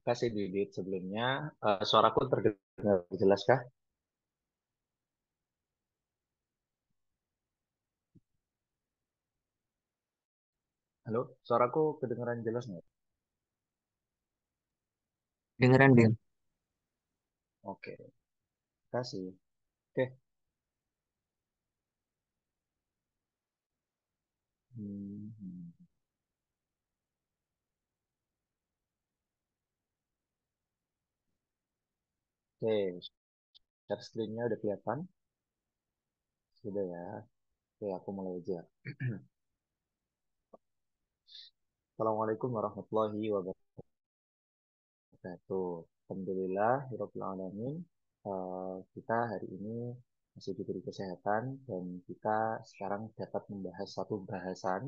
Kasih Didit sebelumnya. Suaraku terdengar jelas kah? Halo, suaraku kedengaran jelas nggak? Dengeran Bim. Oke, kasih. Oke. Hmm. Oke, share screen-nya udah kelihatan? Sudah ya. Oke, aku mulai aja. Assalamualaikum warahmatullahi wabarakatuh. Alhamdulillah, Rabbil Alamin. Kita hari ini masih diberi kesehatan dan kita sekarang dapat membahas satu bahasan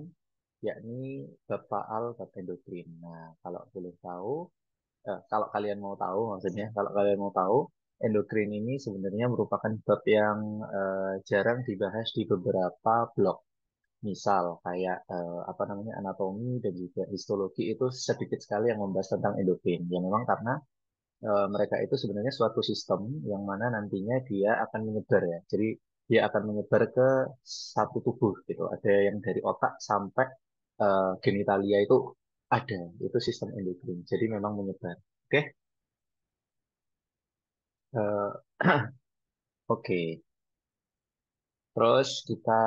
yakni bab faal bab endokrin. Nah, kalau boleh tahu, kalau kalian mau tahu maksudnya, kalau kalian mau tahu, endokrin ini sebenarnya merupakan bab yang jarang dibahas di beberapa blog. Misal kayak apa namanya anatomi dan juga histologi itu sedikit sekali yang membahas tentang endokrin. Ya memang karena mereka itu sebenarnya suatu sistem yang mana nantinya dia akan menyebar ya. Jadi dia akan menyebar ke satu tubuh gitu. Ada yang dari otak sampai genitalia itu ada. Itu sistem endokrin. Jadi memang menyebar. Oke. Eh, Oke, terus kita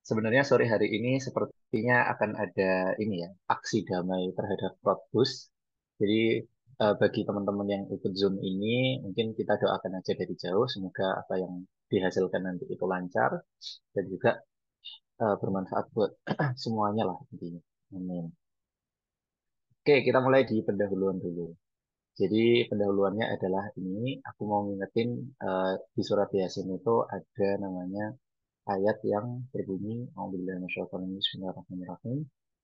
sebenarnya sore hari ini sepertinya akan ada ini ya, aksi damai terhadap Prodbus. Jadi bagi teman-teman yang ikut Zoom ini, mungkin kita doakan aja dari jauh, semoga apa yang dihasilkan nanti itu lancar dan juga bermanfaat buat semuanya lah intinya. Amin. Oke, kita mulai di pendahuluan dulu. Jadi pendahuluannya adalah ini, aku mau ngingetin di surat Yasin itu ada namanya ayat yang berbunyi A'udzubillahi minasyaitonir rajim Bismillahirrahmanirrahim.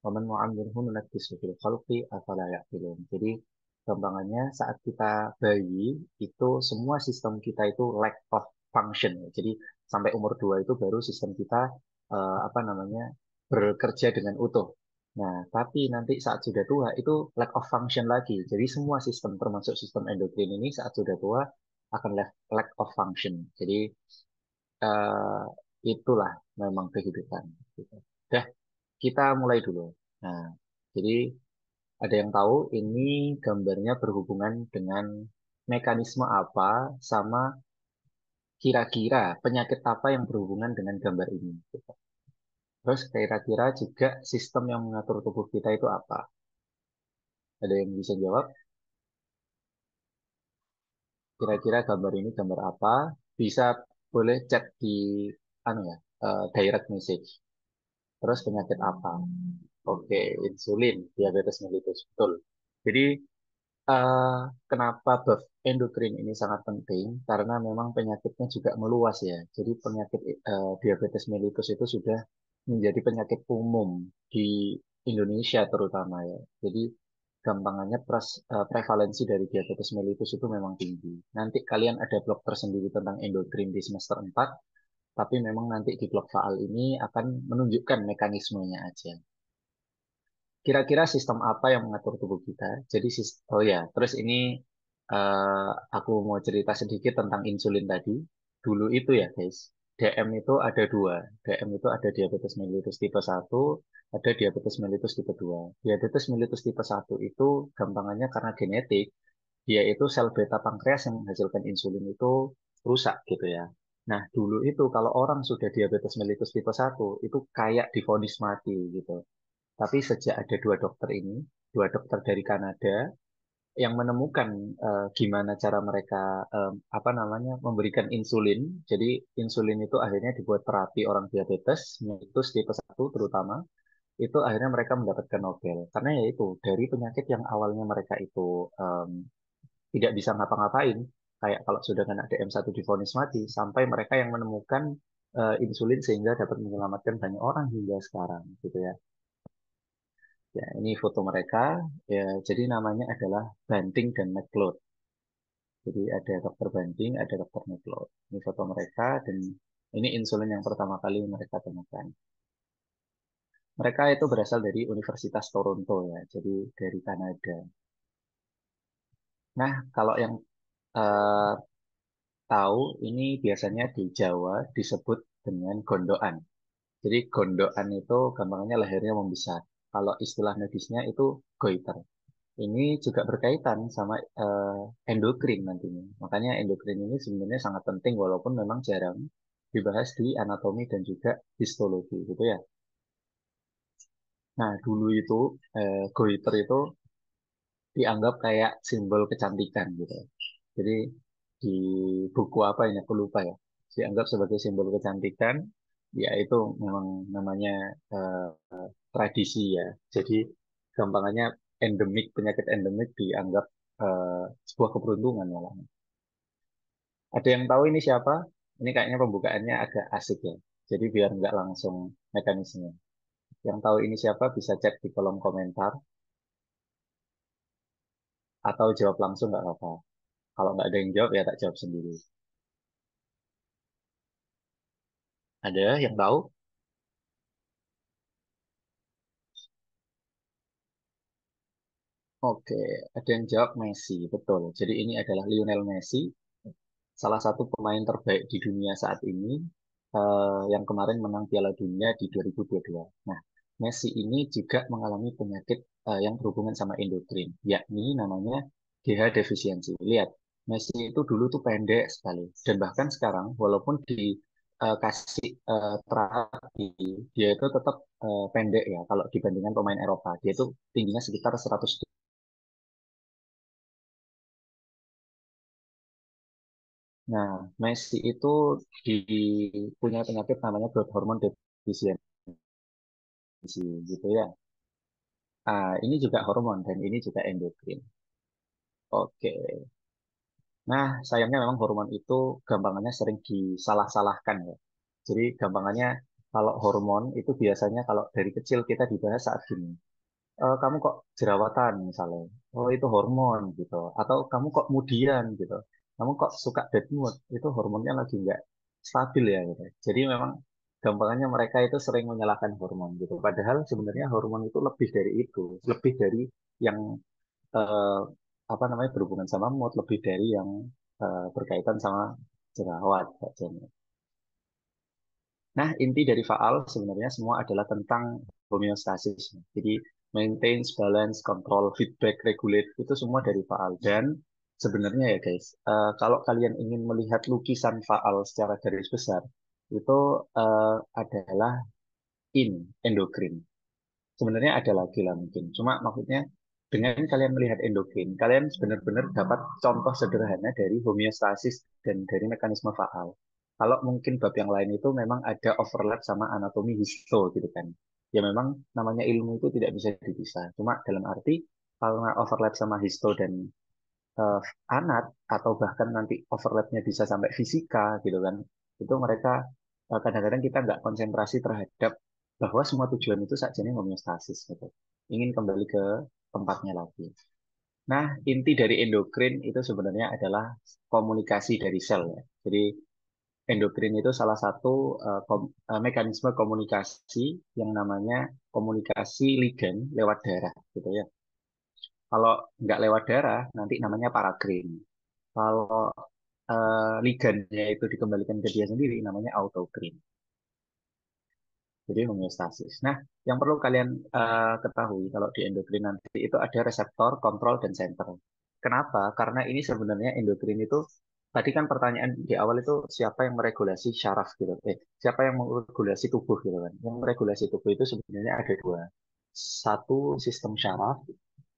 Wa man nu'ammirhu nunakkishu fil khalqi afala ya'qilun. Jadi gampangannya saat kita bayi itu semua sistem kita itu lack of function. Jadi sampai umur 2 itu baru sistem kita apa namanya bekerja dengan utuh. Nah, tapi nanti saat sudah tua itu lack of function lagi. Jadi semua sistem termasuk sistem endokrin ini saat sudah tua akan lack of function. Jadi eh, itulah memang kehidupan. Gitu. Dah, kita mulai dulu. Nah, jadi ada yang tahu ini gambarnya berhubungan dengan mekanisme apa sama kira-kira penyakit apa yang berhubungan dengan gambar ini. Gitu. Terus kira-kira juga sistem yang mengatur tubuh kita itu apa? Ada yang bisa jawab? Kira-kira gambar ini gambar apa? Bisa boleh chat di anu ya, direct message. Terus penyakit apa? Oke, insulin, diabetes mellitus, betul. Jadi, eh, kenapa buff endokrin ini sangat penting? Karena memang penyakitnya juga meluas ya. Jadi penyakit diabetes mellitus itu sudah menjadi penyakit umum di Indonesia terutama ya. Jadi gampangannya prevalensi dari diabetes mellitus itu memang tinggi. Nanti kalian ada blog tersendiri tentang endokrin di semester 4, tapi memang nanti di blog faal ini akan menunjukkan mekanismenya aja. Kira-kira sistem apa yang mengatur tubuh kita? Jadi, oh ya, terus ini aku mau cerita sedikit tentang insulin tadi. Dulu itu ya, guys, DM itu ada dua. DM itu ada diabetes mellitus tipe satu, ada diabetes mellitus tipe 2. Diabetes mellitus tipe satu itu gampangannya karena genetik, dia itu sel beta pankreas yang menghasilkan insulin itu rusak gitu ya. Nah, dulu itu kalau orang sudah diabetes mellitus tipe satu itu kayak divonis mati gitu. Tapi sejak ada dua dokter ini, dua dokter dari Kanada yang menemukan gimana cara mereka apa namanya memberikan insulin. Jadi insulin itu akhirnya dibuat terapi orang diabetes, mellitus tipe satu terutama, itu akhirnya mereka mendapatkan Nobel. Karena ya itu dari penyakit yang awalnya mereka itu tidak bisa ngapa-ngapain, kayak kalau sudah kena DM1 divonis mati, sampai mereka yang menemukan insulin sehingga dapat menyelamatkan banyak orang hingga sekarang, gitu ya. Ya, ini foto mereka. Ya, jadi namanya adalah Banting dan McLeod. Jadi ada dokter Banting, ada dokter McLeod. Ini foto mereka dan ini insulin yang pertama kali mereka temukan. Mereka itu berasal dari Universitas Toronto ya, jadi dari Kanada. Nah, kalau yang eh, tahu ini biasanya di Jawa disebut dengan gondokan. Jadi gondokan itu gampangnya lehernya membesar. Kalau istilah medisnya itu goiter. Ini juga berkaitan sama endokrin nantinya. Makanya endokrin ini sebenarnya sangat penting walaupun memang jarang dibahas di anatomi dan juga histologi gitu ya. Nah, dulu itu goiter itu dianggap kayak simbol kecantikan gitu. Jadi di buku apa ini aku lupa ya. Dianggap sebagai simbol kecantikan, ya itu memang namanya eh, tradisi ya. Jadi gampangannya endemik penyakit endemik dianggap sebuah keberuntungan malah. Ada yang tahu ini siapa? Ini kayaknya pembukaannya agak asik ya. Jadi biar nggak langsung mekanisme. Yang tahu ini siapa bisa cek di kolom komentar atau jawab langsung nggak apa-apa. Kalau nggak ada yang jawab ya tak jawab sendiri. Ada yang tahu? Oke, ada yang jawab Messi, betul. Jadi ini adalah Lionel Messi, salah satu pemain terbaik di dunia saat ini, yang kemarin menang Piala Dunia di 2022. Nah, Messi ini juga mengalami penyakit yang berhubungan sama endokrin, yakni namanya GH defisiensi. Lihat, Messi itu dulu tuh pendek sekali, dan bahkan sekarang, walaupun dikasih terapi, dia itu tetap pendek ya, kalau dibandingkan pemain Eropa. Dia itu tingginya sekitar 100. Nah, Messi itu di, punya penyakit namanya growth hormone deficiency gitu ya. Ini juga hormon dan ini juga endokrin. Oke. Nah, sayangnya memang hormon itu gampangannya sering disalah-salahkan ya. Jadi gampangannya kalau hormon itu biasanya kalau dari kecil kita dibahas saat gini. Kamu kok jerawatan misalnya, oh itu hormon gitu, atau kamu kok kemudian gitu, kamu kok suka bad mood, itu hormonnya lagi nggak stabil ya gitu. Jadi memang gampangannya mereka itu sering menyalahkan hormon gitu. Padahal sebenarnya hormon itu lebih dari itu, lebih dari yang eh, apa namanya berhubungan sama mood, lebih dari yang berkaitan sama jerawat kayaknya. Nah, inti dari faal sebenarnya semua adalah tentang homeostasis. Jadi, maintain, balance, control, feedback, regulate, itu semua dari faal. Dan sebenarnya ya guys, kalau kalian ingin melihat lukisan faal secara garis besar, itu adalah endokrin. Sebenarnya ada lagi lah mungkin. Cuma maksudnya dengan kalian melihat endokrin, kalian benar-benar dapat contoh sederhana dari homeostasis dan dari mekanisme faal. Kalau mungkin bab yang lain itu memang ada overlap sama anatomi histo gitu kan. Ya memang namanya ilmu itu tidak bisa dipisah. Cuma dalam arti karena overlap sama histo dan eh, anat atau bahkan nanti overlapnya bisa sampai fisika gitu kan. Itu mereka kadang-kadang kita nggak konsentrasi terhadap bahwa semua tujuan itu saja ini homeostasis gitu. Ingin kembali ke tempatnya lagi. Nah, inti dari endokrin itu sebenarnya adalah komunikasi dari sel ya. Jadi endokrin itu salah satu mekanisme komunikasi yang namanya komunikasi ligan lewat darah gitu ya. Kalau nggak lewat darah, nanti namanya parakrin. Kalau ligannya itu dikembalikan ke dia sendiri, namanya autokrin. Jadi homeostasis. Nah, yang perlu kalian ketahui kalau di endokrin nanti itu ada reseptor, kontrol, dan center. Kenapa? Karena ini sebenarnya endokrin itu, tadi kan pertanyaan di awal itu siapa yang meregulasi syaraf gitu. Siapa yang meregulasi tubuh gitu kan. Yang meregulasi tubuh itu sebenarnya ada dua. Satu sistem syaraf,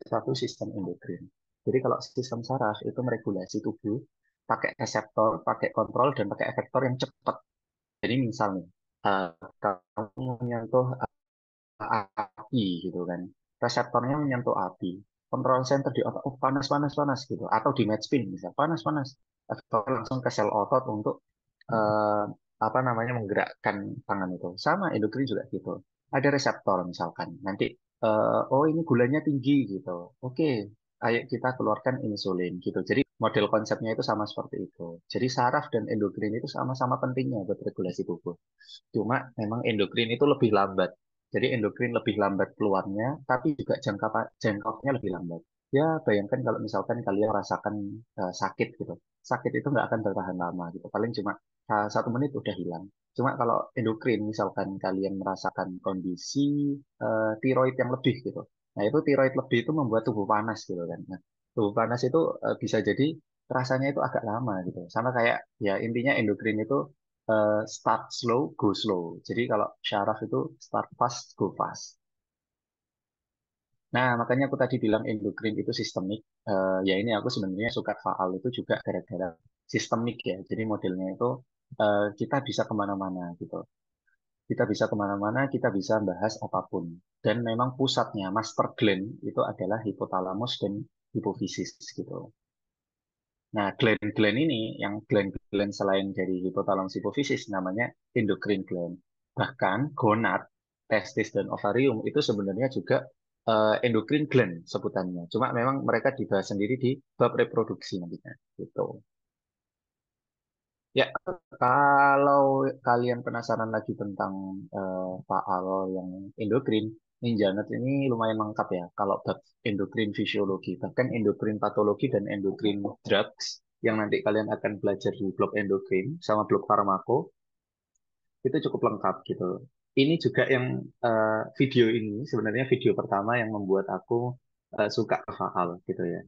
satu sistem endokrin. Jadi kalau sistem saraf itu meregulasi tubuh pakai reseptor, pakai kontrol, dan pakai efektor yang cepat. Jadi misalnya eh, kamu menyentuh api gitu kan, reseptornya menyentuh api, kontrol center di otak, oh panas panas panas gitu, atau di match pin misal panas panas, efektor langsung ke sel otot untuk eh, apa namanya menggerakkan tangan itu. Sama endokrin juga gitu. Ada reseptor misalkan. Nanti oh ini gulanya tinggi gitu. Oke, ayo kita keluarkan insulin gitu. Jadi model konsepnya itu sama seperti itu. Jadi saraf dan endokrin itu sama-sama pentingnya buat regulasi tubuh. Cuma memang endokrin itu lebih lambat. Jadi endokrin lebih lambat keluarnya, tapi juga jangkauannya lebih lambat. Ya, bayangkan kalau misalkan kalian merasakan sakit gitu. Sakit itu nggak akan bertahan lama gitu. Paling cuma 1 menit udah hilang. Cuma kalau endokrin, misalkan kalian merasakan kondisi tiroid yang lebih gitu. Nah, itu tiroid lebih itu membuat tubuh panas gitu kan. Nah, tubuh panas itu bisa jadi rasanya itu agak lama gitu. Sama kayak ya intinya endokrin itu start slow, go slow. Jadi kalau syaraf itu start fast, go fast. Nah, makanya aku tadi bilang endokrin itu sistemik. Ya ini aku sebenarnya suka faal itu juga gara-gara sistemik ya. Jadi modelnya itu kita bisa kemana-mana gitu. Kita bisa kemana-mana, kita bisa bahas apapun. Dan memang pusatnya, master gland itu adalah hipotalamus dan hipofisis gitu. Nah, gland-gland ini, yang gland-gland selain dari hipotalamus hipofisis, namanya endocrine gland. Bahkan gonad, testis, dan ovarium itu sebenarnya juga endocrine gland sebutannya. Cuma memang mereka dibahas sendiri di bab reproduksi nantinya. Gitu. Ya, kalau kalian penasaran lagi tentang faal yang endokrin, Ninjanet ini lumayan lengkap ya. Kalau bab endokrin fisiologi, bahkan endokrin patologi dan endokrin drugs yang nanti kalian akan belajar di blok endokrin sama blok farmako itu cukup lengkap gitu. Ini juga yang video ini sebenarnya video pertama yang membuat aku suka ke faal gitu ya.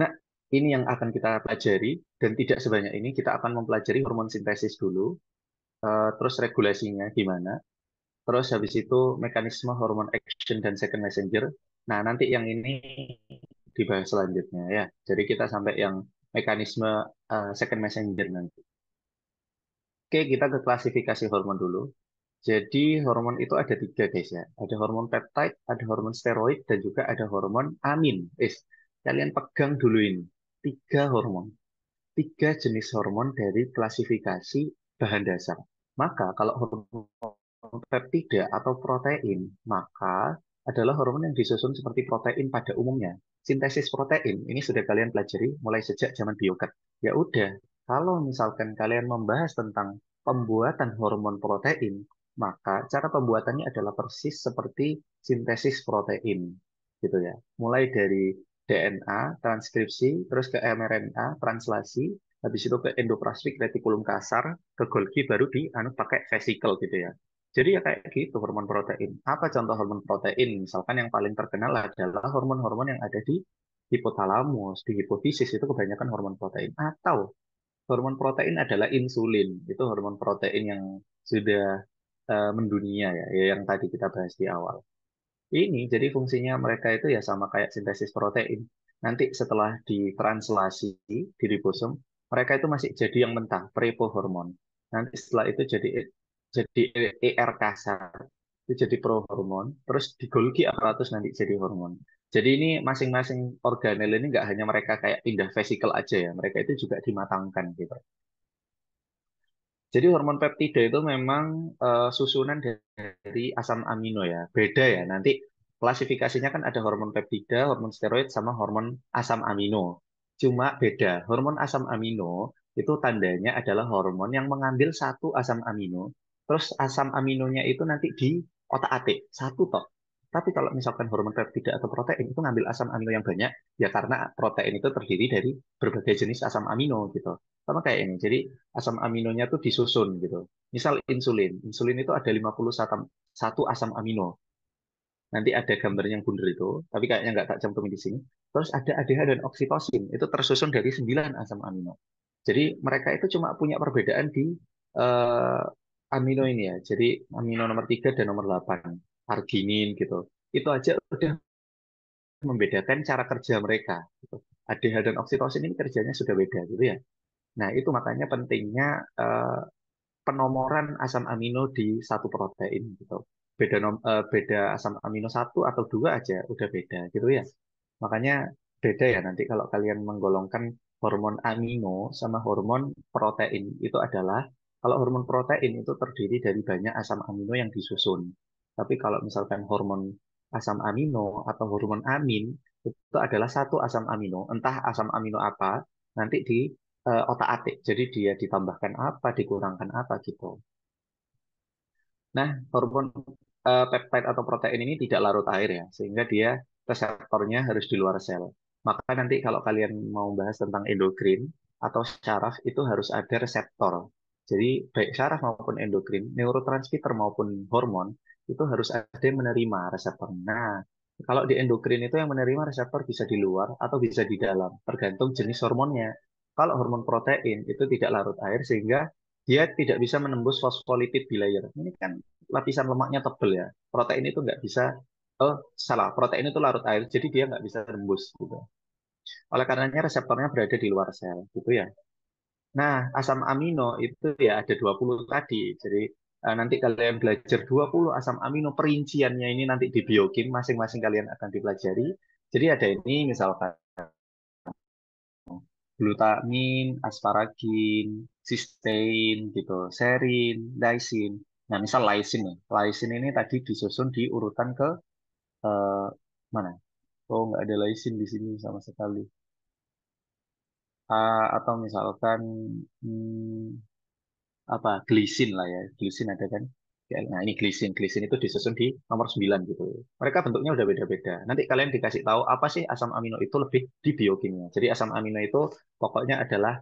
Nah, ini yang akan kita pelajari dan tidak sebanyak ini kita akan mempelajari hormon sintesis dulu, terus regulasinya gimana, terus habis itu mekanisme hormon action dan second messenger. Nah, nanti yang ini dibahas selanjutnya ya. Jadi kita sampai yang mekanisme second messenger nanti. Oke, kita ke klasifikasi hormon dulu. Jadi hormon itu ada 3 guys ya. Ada hormon peptide, ada hormon steroid, dan juga ada hormon amin. Kalian pegang dulu ini. 3 hormon. 3 jenis hormon dari klasifikasi bahan dasar. Maka kalau hormon peptida atau protein, maka adalah hormon yang disusun seperti protein pada umumnya. Sintesis protein ini sudah kalian pelajari mulai sejak zaman bioket. Ya udah, kalau misalkan kalian membahas tentang pembuatan hormon protein, maka cara pembuatannya adalah persis seperti sintesis protein, gitu ya. Mulai dari DNA, transkripsi, terus ke mRNA, translasi, habis itu ke endoplasmik retikulum kasar, ke Golgi baru di anu pakai vesicle gitu ya. Jadi ya kayak gitu hormon protein. Apa contoh hormon protein? Misalkan yang paling terkenal adalah hormon-hormon yang ada di hipotalamus, di hipofisis itu kebanyakan hormon protein. Atau hormon protein adalah insulin. Itu hormon protein yang sudah mendunia ya, yang tadi kita bahas di awal. Ini jadi fungsinya mereka itu ya sama kayak sintesis protein. Nanti setelah ditranslasi di ribosom, mereka itu masih jadi yang mentah, prepohormon. Nanti setelah itu jadi ER kasar, itu jadi prohormon, terus di Golgi aparatus nanti jadi hormon. Jadi ini masing-masing organel ini nggak hanya mereka kayak pindah vesikel aja ya, mereka itu juga dimatangkan gitu. Jadi hormon peptida itu memang susunan dari asam amino ya. Beda ya. Nanti klasifikasinya kan ada hormon peptida, hormon steroid, sama hormon asam amino. Cuma beda. Hormon asam amino itu tandanya adalah hormon yang mengambil satu asam amino, terus asam aminonya itu nanti di otak-atik satu toh. Tapi kalau misalkan hormon peptida atau protein itu ngambil asam amino yang banyak, ya karena protein itu terdiri dari berbagai jenis asam amino gitu. Sama kayak ini. Jadi asam aminonya tuh disusun gitu. Misal insulin. Insulin itu ada 51 asam amino. Nanti ada gambar yang bundar itu, tapi kayaknya nggak tak cantumin di sini. Terus ada ADH dan oksitosin. Itu tersusun dari 9 asam amino. Jadi mereka itu cuma punya perbedaan di eh, amino ini ya. Jadi amino nomor 3 dan nomor 8. Arginin gitu. Itu aja udah membedakan cara kerja mereka. Gitu. ADH dan oksitosin ini kerjanya sudah beda gitu ya. Nah, itu makanya pentingnya penomoran asam amino di satu protein gitu. Beda asam amino 1 atau 2 aja udah beda gitu ya. Makanya beda ya nanti kalau kalian menggolongkan hormon amino sama hormon protein itu adalah kalau hormon protein itu terdiri dari banyak asam amino yang disusun. Tapi kalau misalkan hormon asam amino atau hormon amin itu adalah satu asam amino, entah asam amino apa, nanti di otak-atik. Jadi dia ditambahkan apa, dikurangkan apa gitu. Nah, hormon peptide atau protein ini tidak larut air ya, sehingga dia reseptornya harus di luar sel. Maka nanti kalau kalian mau bahas tentang endokrin atau syaraf itu harus ada reseptor. Jadi baik syaraf maupun endokrin, neurotransmitter maupun hormon itu harus ada yang menerima reseptor. Nah, kalau di endokrin itu yang menerima reseptor bisa di luar atau bisa di dalam, tergantung jenis hormonnya. Kalau hormon protein itu tidak larut air sehingga dia tidak bisa menembus fosfolipid bilayer. Ini kan lapisan lemaknya tebal ya. Protein itu nggak bisa, oh salah, protein itu larut air, jadi dia nggak bisa tembus gitu. Oleh karenanya reseptornya berada di luar sel, gitu ya. Nah, asam amino itu ya ada 20 tadi. Jadi nanti kalian belajar 20 asam amino perinciannya ini nanti di biokim masing-masing kalian akan dipelajari. Jadi ada ini misalkan glutamin, asparagin, cysteine gitu, serin, lysine. Nah, misal lysine ya. Lysine ini tadi disusun di urutan ke eh, mana? Oh, nggak ada lysine di sini sama sekali. Atau misalkan hmm, apa glisin lah ya, glisin ada kan. Ya, nah ini glisin, glisin itu disusun di nomor 9 gitu. Mereka bentuknya udah beda-beda. Nanti kalian dikasih tahu apa sih asam amino itu lebih di biokimia. Jadi asam amino itu pokoknya adalah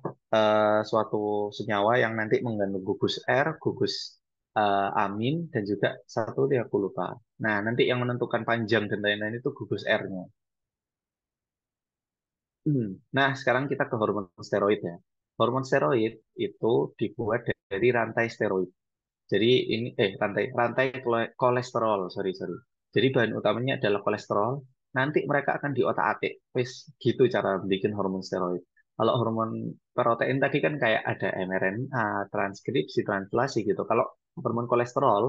suatu senyawa yang nanti mengandung gugus R, gugus amin, dan juga satu dia aku lupa. Nah, nanti yang menentukan panjang dan lain-lain itu gugus R-nya. Nah, sekarang kita ke hormon steroid ya. Hormon steroid itu dibuat dari rantai steroid. Jadi ini rantai rantai kolesterol, sorry sorry. Jadi bahan utamanya adalah kolesterol. Nanti mereka akan diotak-atik. Wis gitu cara bikin hormon steroid. Kalau hormon protein tadi kan kayak ada mRNA, transkripsi, translasi gitu. Kalau hormon kolesterol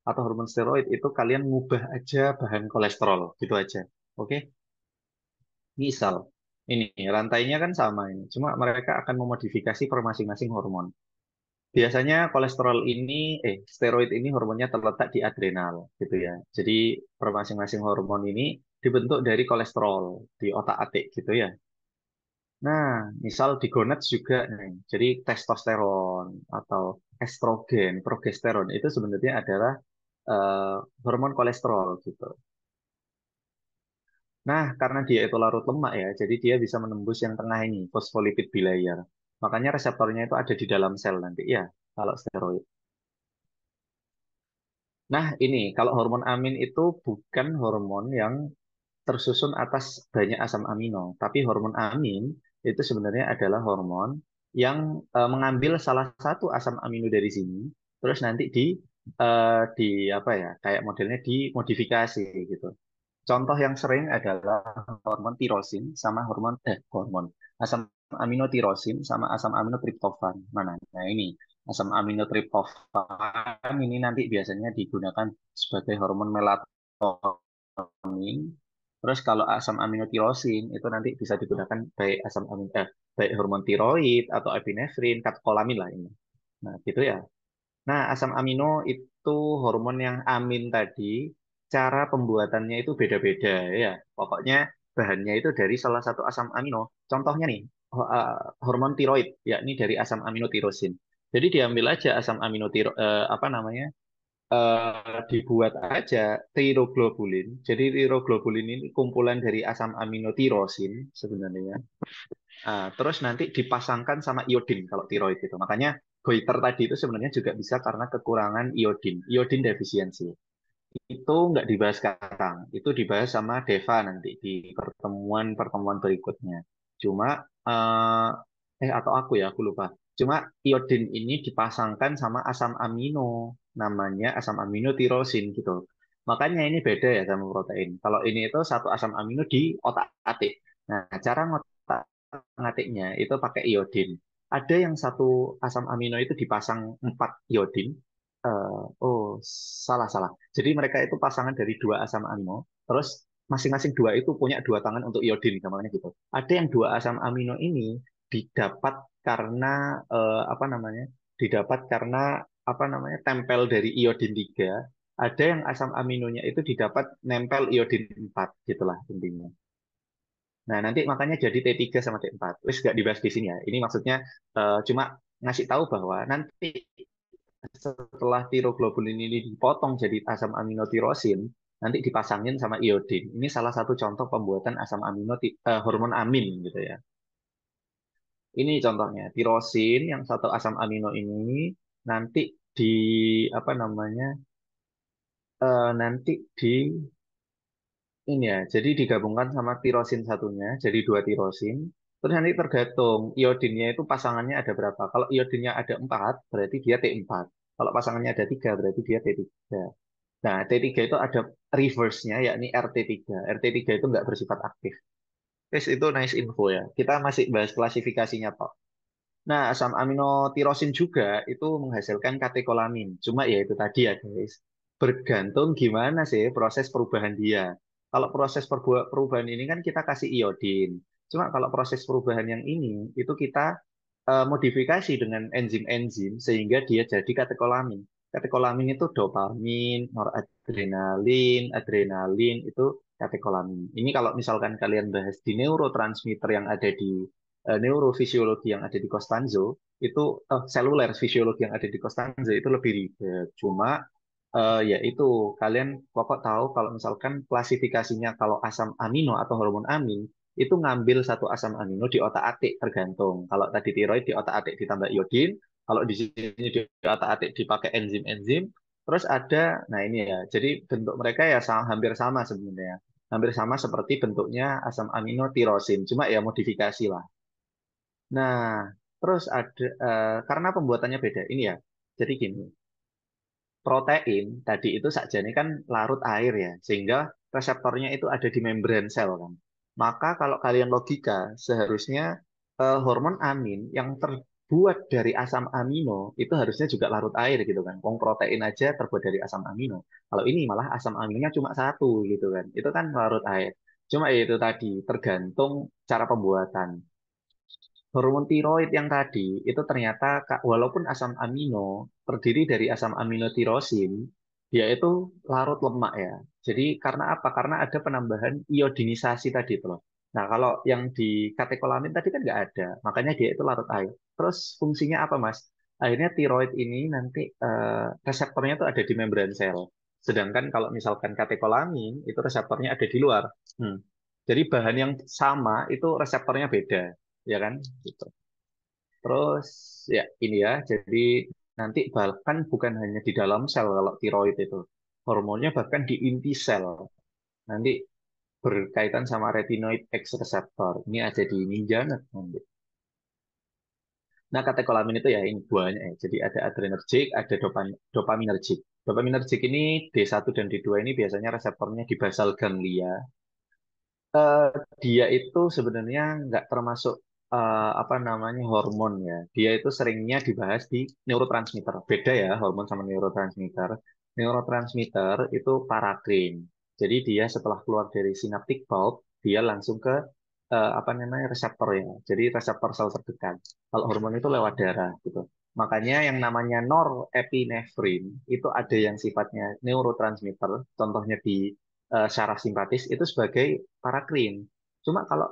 atau hormon steroid itu kalian ngubah aja bahan kolesterol gitu aja. Oke? Misal ini rantainya kan sama ini. Cuma mereka akan memodifikasi per masing-masing hormon. Biasanya kolesterol ini, steroid ini hormonnya terletak di adrenal, gitu ya. Jadi per masing-masing hormon ini dibentuk dari kolesterol di otak-atik, gitu ya. Nah, misal di gonads juga nih. Jadi testosteron atau estrogen, progesteron itu sebenarnya adalah eh, hormon kolesterol, gitu. Nah, karena dia itu larut lemak ya, jadi dia bisa menembus yang tengah ini, fosfolipid bilayer. Makanya reseptornya itu ada di dalam sel nanti ya, kalau steroid. Nah, ini kalau hormon amin itu bukan hormon yang tersusun atas banyak asam amino, tapi hormon amin itu sebenarnya adalah hormon yang mengambil salah satu asam amino dari sini, terus nanti di apa ya, kayak modelnya dimodifikasi gitu. Contoh yang sering adalah hormon tirosin sama hormon asam amino tirosin sama asam amino triptofan. Mana? Nah, ini asam amino triptofan ini nanti biasanya digunakan sebagai hormon melatonin. Terus kalau asam amino tirosin itu nanti bisa digunakan baik hormon tiroid atau epinefrin, katekolamin lah ini. Nah, gitu ya. Nah, asam amino itu hormon yang amin tadi, cara pembuatannya itu beda-beda ya. Pokoknya bahannya itu dari salah satu asam amino. Contohnya nih, hormon tiroid, yakni dari asam amino tirosin. Jadi diambil aja asam amino apa namanya, dibuat aja tiroglobulin. Jadi tiroglobulin ini kumpulan dari asam amino tirosin sebenarnya. Terus nanti dipasangkan sama iodin kalau tiroid itu. Makanya goiter tadi itu sebenarnya juga bisa karena kekurangan iodin, iodin defisiensi. Itu nggak dibahas sekarang, itu dibahas sama Deva nanti di pertemuan-pertemuan berikutnya. Cuma atau aku lupa. Cuma iodin ini dipasangkan sama asam amino, namanya asam amino tirosin gitu. Makanya ini beda ya sama protein. Kalau ini itu satu asam amino di otak-atik. Nah, cara ngotak-ngatiknya itu pakai iodin. Ada yang satu asam amino itu dipasang 4 iodin. Oh, salah salah. Jadi mereka itu pasangan dari dua asam amino. Terus masing-masing dua itu punya dua tangan untuk iodin, namanya gitu. Ada yang dua asam amino ini didapat karena apa namanya? Didapat karena apa namanya? Tempel dari iodin 3. Ada yang asam aminonya itu didapat nempel iodin 4, gitulah intinya. Nah, nanti makanya jadi T3 sama T4. Wis nggak dibahas di sini ya. Ini maksudnya cuma ngasih tahu bahwa nanti setelah tiroglobulin ini dipotong jadi asam amino tirosin, nanti dipasangin sama iodin. Ini salah satu contoh pembuatan asam amino hormon amin gitu ya. Ini contohnya tirosin yang satu asam amino ini nanti di apa namanya nanti di ini ya, jadi digabungkan sama tirosin satunya, jadi dua tirosin. Terus nanti tergantung iodinnya itu pasangannya ada berapa. Kalau iodinnya ada 4, berarti dia T4. Kalau pasangannya ada 3, berarti dia T3. Nah, T3 itu ada reverse-nya, yakni RT3. RT3 itu nggak bersifat aktif. Guys, itu nice info ya. Kita masih bahas klasifikasinya, Pak. Nah, asam amino tirosin juga itu menghasilkan katekolamin. Cuma ya itu tadi ya guys, bergantung gimana sih proses perubahan dia. Kalau proses perubahan ini kan kita kasih iodin. Cuma kalau proses perubahan yang ini itu kita modifikasi dengan enzim-enzim sehingga dia jadi katekolamin. Katekolamin itu dopamin, noradrenalin, adrenalin itu katekolamin. Ini kalau misalkan kalian bahas di neurotransmitter yang ada di neurofisiologi yang ada di Costanzo itu seluler fisiologi yang ada di Costanzo itu lebih ribet. Cuma ya itu kalian pokok tahu kalau misalkan klasifikasinya kalau asam amino atau hormon amin itu ngambil satu asam amino di otak-atik tergantung. Kalau tadi tiroid di otak-atik ditambah iodin, kalau di sini di otak-atik dipakai enzim-enzim, terus ada, nah ini ya, jadi bentuk mereka ya hampir sama sebenarnya. Hampir sama seperti bentuknya asam amino tirosin, cuma ya modifikasi lah. Nah, terus ada karena pembuatannya beda. Ini ya. Jadi gini, protein tadi itu sakjane kan larut air ya, sehingga reseptornya itu ada di membran sel kan. Maka kalau kalian logika, seharusnya hormon amin yang terbuat dari asam amino itu harusnya juga larut air gitu kan. Wong protein aja terbuat dari asam amino. Kalau ini malah asam aminonya cuma satu gitu kan. Itu kan larut air. Cuma ya itu tadi tergantung cara pembuatan. Hormon tiroid yang tadi itu ternyata walaupun asam amino terdiri dari asam amino tirosin, dia itu larut lemak ya. Jadi karena apa? Karena ada penambahan iodinisasi tadi itu loh. Nah, kalau yang di katekolamin tadi kan nggak ada, makanya dia itu larut air. Terus fungsinya apa, Mas? Akhirnya tiroid ini nanti reseptornya itu ada di membran sel. Sedangkan kalau misalkan katekolamin itu reseptornya ada di luar. Hmm. Jadi bahan yang sama itu reseptornya beda, ya kan? Gitu. Terus ya ini ya, jadi nanti bahkan bukan hanya di dalam sel kalau tiroid itu, hormonnya bahkan di inti sel. Nanti berkaitan sama retinoid X reseptor. Ini ada di ninjanet nanti. Nah, katekolamin itu ya ini buahnya ya. Jadi ada adrenergic, ada dopaminergic. Dopaminergic ini D1 dan D2 ini biasanya reseptornya di basal ganglia. eh, Dia itu sebenarnya nggak termasuk apa namanya hormon ya. Dia itu seringnya dibahas di neurotransmitter. Beda ya hormon sama neurotransmitter. Neurotransmitter itu parakrin. Jadi dia setelah keluar dari synaptic bulb, dia langsung ke apa namanya reseptor ya. Jadi reseptor sel terdekat. Kalau hormon itu lewat darah gitu. Makanya yang namanya norepinefrin itu ada yang sifatnya neurotransmitter. Contohnya di syaraf simpatis itu sebagai parakrin. Cuma kalau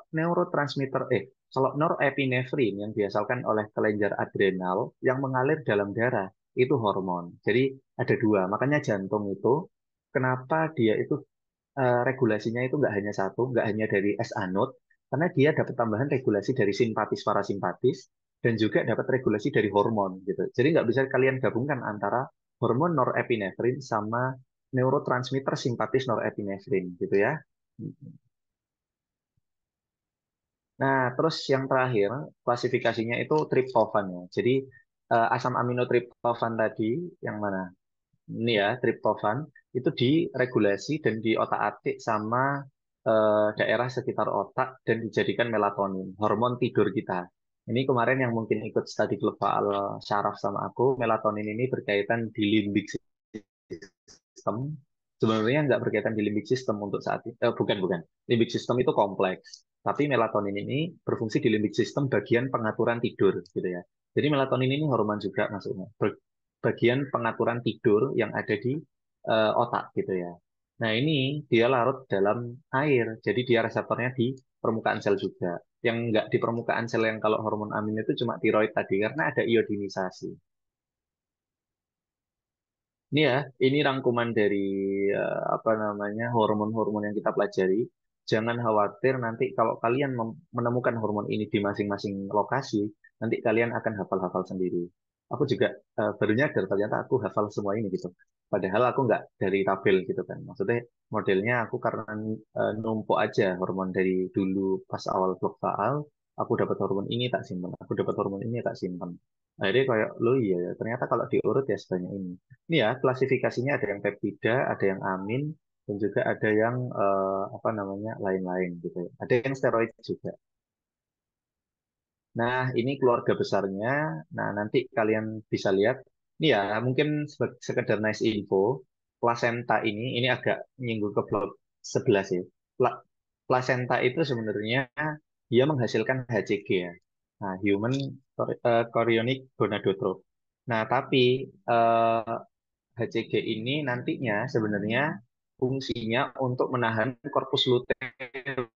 norepinefrin yang dihasilkan oleh kelenjar adrenal yang mengalir dalam darah itu hormon. Jadi ada dua. Makanya jantung itu kenapa dia itu regulasinya itu nggak hanya satu, nggak hanya dari S anode, karena dia dapat tambahan regulasi dari simpatis parasimpatis dan juga dapat regulasi dari hormon gitu. Jadi nggak bisa kalian gabungkan antara hormon norepinefrin sama neurotransmitter simpatis norepinefrin gitu ya. Nah, terus yang terakhir klasifikasinya itu triptofan ya. Jadi asam amino triptofan tadi yang mana? Ini ya, triptofan itu diregulasi dan di otak-atik sama daerah sekitar otak dan dijadikan melatonin, hormon tidur kita. Ini kemarin yang mungkin ikut studi global syaraf sama aku, melatonin ini berkaitan di limbic system. Sebenarnya nggak berkaitan di limbic system untuk saat ini. Bukan, bukan. Limbic system itu kompleks. Tapi melatonin ini berfungsi di limbic system bagian pengaturan tidur, gitu ya. Jadi melatonin ini hormon juga maksudnya. Bagian pengaturan tidur yang ada di otak, gitu ya. Nah, ini dia larut dalam air. Jadi dia reseptornya di permukaan sel juga. Yang nggak di permukaan sel yang kalau hormon amin itu cuma tiroid tadi, karena ada iodinisasi. Ini ya, ini rangkuman dari apa namanya hormon-hormon yang kita pelajari. Jangan khawatir nanti kalau kalian menemukan hormon ini di masing-masing lokasi, nanti kalian akan hafal-hafal sendiri. Aku juga baru nyadar ternyata aku hafal semua ini gitu. Padahal aku nggak dari tabel gitu kan. Maksudnya modelnya aku karena numpuk aja hormon dari dulu pas awal blok faal, aku dapat hormon ini tak simpan, aku dapat hormon ini tak simpan. Akhirnya kayak, lo iya ya, ternyata kalau diurut ya sebanyak ini. Ini ya, klasifikasinya ada yang peptida, ada yang amin, dan juga ada yang apa namanya lain-lain gitu ya. Ada yang steroid juga. Nah, ini keluarga besarnya. Nah, nanti kalian bisa lihat. Ini ya, mungkin sekedar nice info. Plasenta ini agak nyinggung ke blok 11 ya. Plasenta itu sebenarnya dia menghasilkan HCG ya. Nah, human chorionic gonadotroph. Nah, tapi HCG ini nantinya sebenarnya fungsinya untuk menahan korpus luteum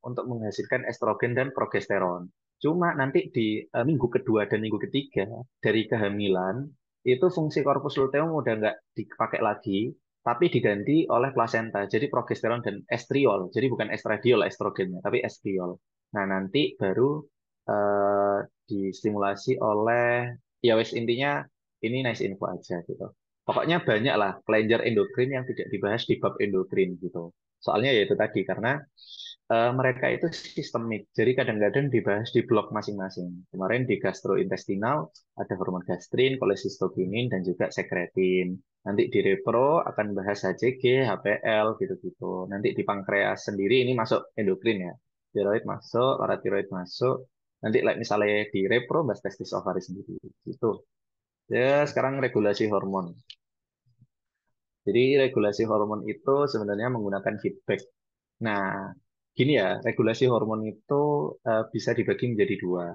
untuk menghasilkan estrogen dan progesteron. Cuma nanti di minggu kedua dan minggu ketiga dari kehamilan itu fungsi korpus luteum udah nggak dipakai lagi, tapi diganti oleh plasenta. Jadi progesteron dan estriol. Jadi bukan estradiol estrogennya, tapi estriol. Nah nanti baru eh, distimulasi oleh ya wes intinya ini nice info aja gitu. Pokoknya banyak lah kelenjar endokrin yang tidak dibahas di bab endokrin gitu. Soalnya ya itu tadi karena mereka itu sistemik, jadi kadang-kadang dibahas di blok masing-masing. Kemarin di gastrointestinal ada hormon gastrin, kolesistokinin, dan juga sekretin. Nanti di repro akan bahas HCG, HPL, gitu-gitu. Nanti di pankreas sendiri ini masuk endokrin ya. Tiroid masuk, paratiroid masuk. Nanti like, misalnya di repro bahas testis ovari sendiri. Gitu. Ya, sekarang regulasi hormon. Jadi regulasi hormon itu sebenarnya menggunakan feedback. Nah, gini ya, regulasi hormon itu bisa dibagi menjadi dua.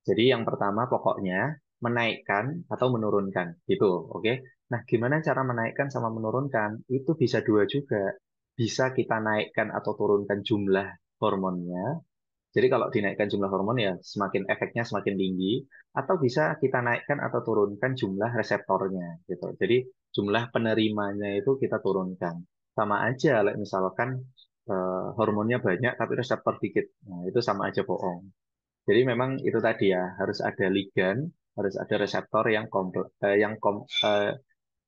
Jadi yang pertama pokoknya menaikkan atau menurunkan, gitu, oke? Nah, gimana cara menaikkan sama menurunkan? Itu bisa dua juga. Bisa kita naikkan atau turunkan jumlah hormonnya, jadi kalau dinaikkan jumlah hormon ya semakin efeknya semakin tinggi, atau bisa kita naikkan atau turunkan jumlah reseptornya gitu. Jadi jumlah penerimanya itu kita turunkan. Sama aja, like misalkan hormonnya banyak tapi reseptor dikit. Nah, itu sama aja bohong. Jadi memang itu tadi ya harus ada ligan, harus ada reseptor yang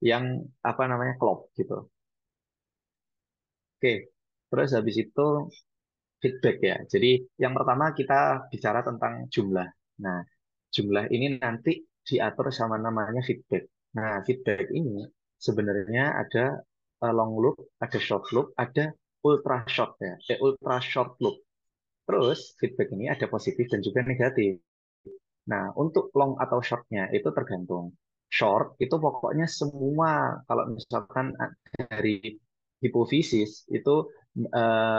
yang apa namanya klop gitu. Oke. Terus habis itu feedback ya. Jadi yang pertama kita bicara tentang jumlah. Nah, jumlah ini nanti diatur sama namanya feedback. Nah, feedback ini sebenarnya ada long loop, ada short loop, ada ultra short ya, ultra short loop. Terus feedback ini ada positif dan juga negatif. Nah, untuk long atau shortnya itu tergantung. Short itu pokoknya semua kalau misalkan dari hipofisis itu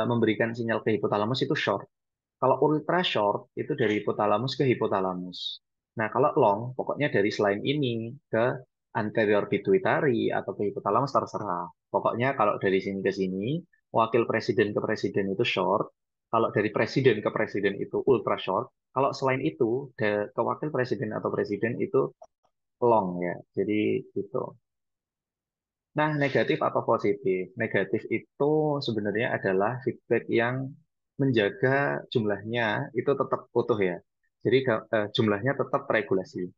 memberikan sinyal ke hipotalamus itu short. Kalau ultra short itu dari hipotalamus ke hipotalamus. Nah, kalau long pokoknya dari selain ini ke anterior pituitary atau ke hipotalamus terserah. Pokoknya kalau dari sini ke sini, wakil presiden ke presiden itu short. Kalau dari presiden ke presiden itu ultra short. Kalau selain itu ke wakil presiden atau presiden itu long ya. Jadi itu. Nah, negatif atau positif? Negatif itu sebenarnya adalah feedback yang menjaga jumlahnya itu tetap utuh ya. Jadi jumlahnya tetap regulasi.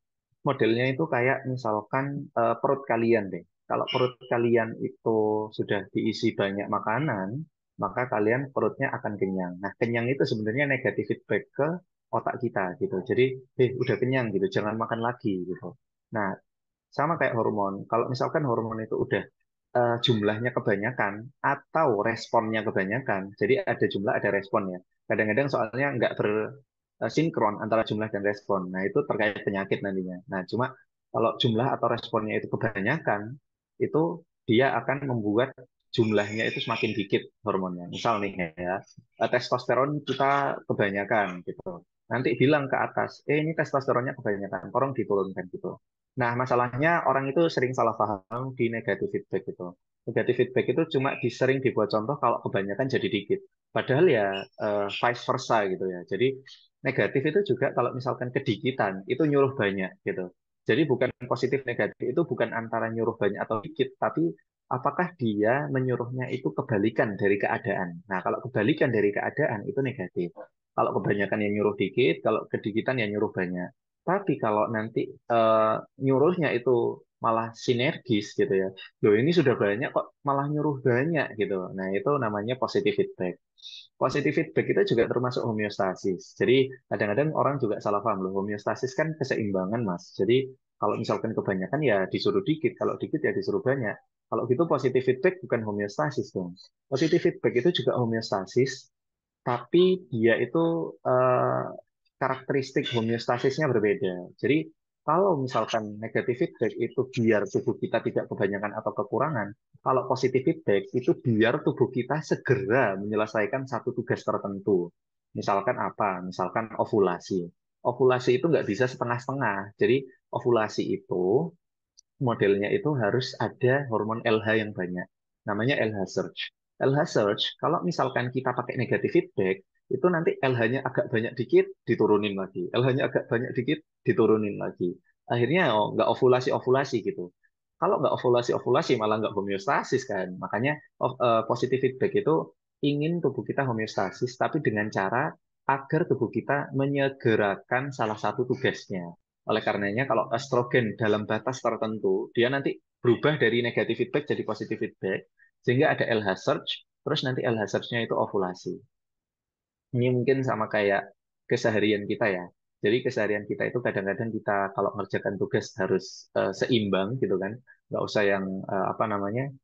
Modelnya itu kayak misalkan perut kalian deh. Kalau perut kalian itu sudah diisi banyak makanan, maka kalian perutnya akan kenyang. Nah, kenyang itu sebenarnya negatif feedback ke otak kita gitu. Jadi, udah kenyang gitu, jangan makan lagi gitu. Nah, sama kayak hormon. Kalau misalkan hormon itu udah jumlahnya kebanyakan atau responnya kebanyakan, jadi ada jumlah ada respon ya. Kadang-kadang soalnya nggak bersinkron antara jumlah dan respon. Nah itu terkait penyakit nantinya. Nah cuma kalau jumlah atau responnya itu kebanyakan, itu dia akan membuat jumlahnya itu semakin dikit hormonnya. Misal nih ya, testosteron kita kebanyakan gitu. Nanti bilang ke atas, ini testosteronnya kebanyakan, tolong diturunkan gitu. Nah, masalahnya orang itu sering salah paham di negatif feedback itu. Negatif feedback itu cuma sering dibuat contoh kalau kebanyakan jadi dikit. Padahal ya vice versa gitu ya. Jadi negatif itu juga kalau misalkan kedikitan itu nyuruh banyak gitu. Jadi bukan positif negatif itu bukan antara nyuruh banyak atau dikit, tapi apakah dia menyuruhnya itu kebalikan dari keadaan. Nah, kalau kebalikan dari keadaan itu negatif. Kalau kebanyakan yang nyuruh dikit, kalau kedikitan yang nyuruh banyak. Tapi kalau nanti nyuruhnya itu malah sinergis gitu ya. Loh ini sudah banyak kok malah nyuruh banyak gitu. Nah, itu namanya positive feedback. Positive feedback itu juga termasuk homeostasis. Jadi kadang-kadang orang juga salah paham loh. Homeostasis kan keseimbangan, Mas. Jadi kalau misalkan kebanyakan ya disuruh dikit, kalau dikit ya disuruh banyak. Kalau gitu positive feedback bukan homeostasis dong. Positive feedback itu juga homeostasis, tapi dia itu karakteristik homeostasisnya berbeda. Jadi kalau misalkan negative feedback itu biar tubuh kita tidak kebanyakan atau kekurangan, kalau positive feedback itu biar tubuh kita segera menyelesaikan satu tugas tertentu. Misalkan apa? Misalkan ovulasi. Ovulasi itu nggak bisa setengah-setengah. Jadi ovulasi itu modelnya itu harus ada hormon LH yang banyak. Namanya LH surge. LH surge, kalau misalkan kita pakai negative feedback, itu nanti LH-nya agak banyak dikit, diturunin lagi. LH-nya agak banyak dikit, diturunin lagi. Akhirnya oh, nggak ovulasi-ovulasi gitu. Kalau nggak ovulasi-ovulasi, malah nggak homeostasis kan. Makanya positive feedback itu ingin tubuh kita homeostasis, tapi dengan cara agar tubuh kita menyegerakan salah satu tugasnya. Oleh karenanya, kalau estrogen dalam batas tertentu, dia nanti berubah dari negative feedback jadi positive feedback, sehingga ada LH surge, terus nanti LH surge-nya itu ovulasi. Ini mungkin sama kayak keseharian kita ya. Jadi keseharian kita itu kadang-kadang kita kalau ngerjakan tugas harus seimbang gitu kan. Nggak usah yang apa namanya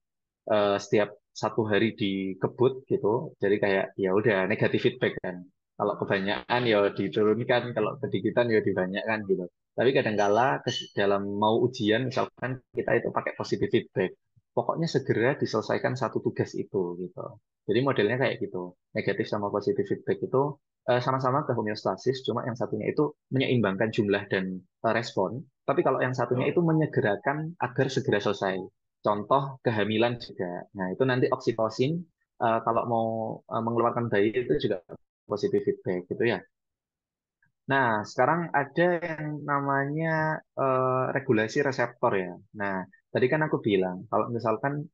setiap satu hari dikebut gitu. Jadi kayak ya udah negatif feedback kan. Kalau kebanyakan ya diturunkan, kalau kedikitan ya dibanyakkan gitu. Tapi kadangkala dalam mau ujian misalkan kita itu pakai positive feedback. Pokoknya segera diselesaikan satu tugas itu gitu. Jadi modelnya kayak gitu. Negatif sama positive feedback itu sama-sama ke homeostasis, cuma yang satunya itu menyeimbangkan jumlah dan respon. Tapi kalau yang satunya itu menyegerakan agar segera selesai. Contoh kehamilan juga. Nah, itu nanti oksitosin kalau mau mengeluarkan bayi itu juga positive feedback gitu ya. Nah, sekarang ada yang namanya regulasi reseptor ya. Nah, tadi kan aku bilang kalau misalkan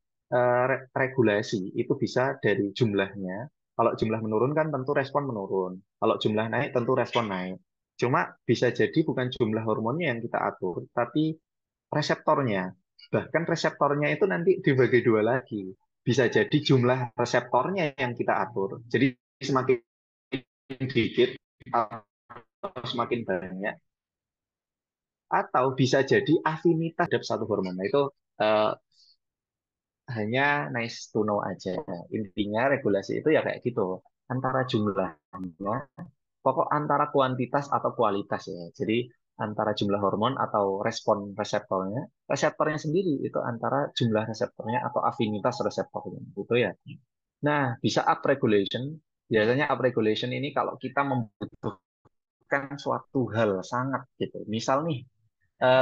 regulasi itu bisa dari jumlahnya. Kalau jumlah menurun kan tentu respon menurun. Kalau jumlah naik tentu respon naik. Cuma bisa jadi bukan jumlah hormonnya yang kita atur, tapi reseptornya. Bahkan reseptornya itu nanti dibagi dua lagi. Bisa jadi jumlah reseptornya yang kita atur. Jadi semakin dikit atau semakin banyak. Atau bisa jadi afinitas terhadap satu hormon. Nah, itu eh, hanya nice to know aja. Intinya regulasi itu ya kayak gitu. Antara jumlahnya, pokok antara kuantitas atau kualitas ya. Jadi antara jumlah hormon atau respon reseptornya, reseptornya sendiri itu antara jumlah reseptornya atau afinitas reseptornya gitu ya. Nah, bisa up regulation. Biasanya up regulation ini kalau kita membutuhkan suatu hal sangat gitu. Misal nih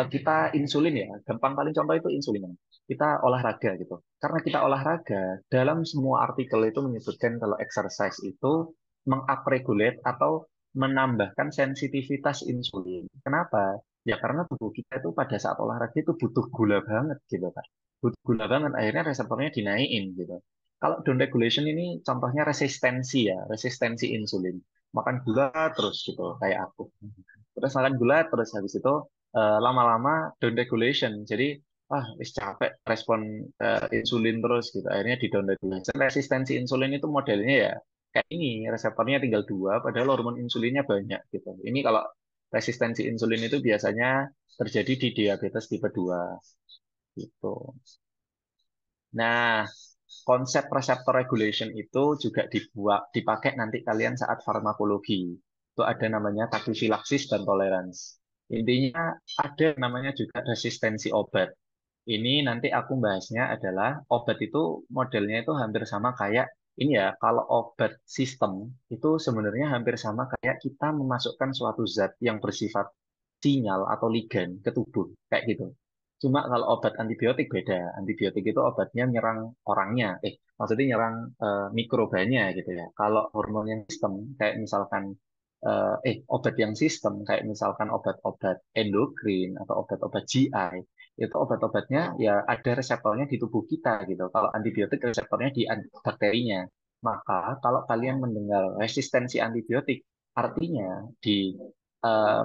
kita insulin ya, gampang paling contoh itu insulin. Kita olahraga gitu. Karena kita olahraga, dalam semua artikel itu menyebutkan kalau exercise itu mengupregulate atau menambahkan sensitivitas insulin. Kenapa? Ya karena tubuh kita itu pada saat olahraga itu butuh gula banget gitu kan. Butuh gula banget, akhirnya reseptornya dinaikin gitu. Kalau down regulation ini contohnya resistensi ya, resistensi insulin. Makan gula terus gitu, kayak aku. Terus makan gula terus habis itu lama-lama down regulation. Jadi wis capek respon insulin terus gitu. Akhirnya di down regulation. Resistensi insulin itu modelnya ya kayak ini, reseptornya tinggal dua, padahal hormon insulinnya banyak gitu. Ini kalau resistensi insulin itu biasanya terjadi di diabetes tipe 2 gitu. Nah, konsep reseptor regulation itu juga dipakai nanti kalian saat farmakologi. Itu ada namanya takifilaksis dan tolerance. Intinya ada namanya juga resistensi obat. Ini nanti aku bahasnya adalah obat itu modelnya itu hampir sama kayak ini ya, kalau obat sistem itu sebenarnya hampir sama kayak kita memasukkan suatu zat yang bersifat sinyal atau ligan ke tubuh, kayak gitu. Cuma kalau obat antibiotik beda. Antibiotik itu obatnya nyerang orangnya, maksudnya nyerang mikrobanya gitu ya. Kalau hormon yang sistem, kayak misalkan obat yang sistem kayak misalkan obat-obat endokrin atau obat-obat GI itu obat-obatnya ya ada reseptornya di tubuh kita gitu. Kalau antibiotik reseptornya di bakterinya. Maka kalau kalian mendengar resistensi antibiotik, artinya di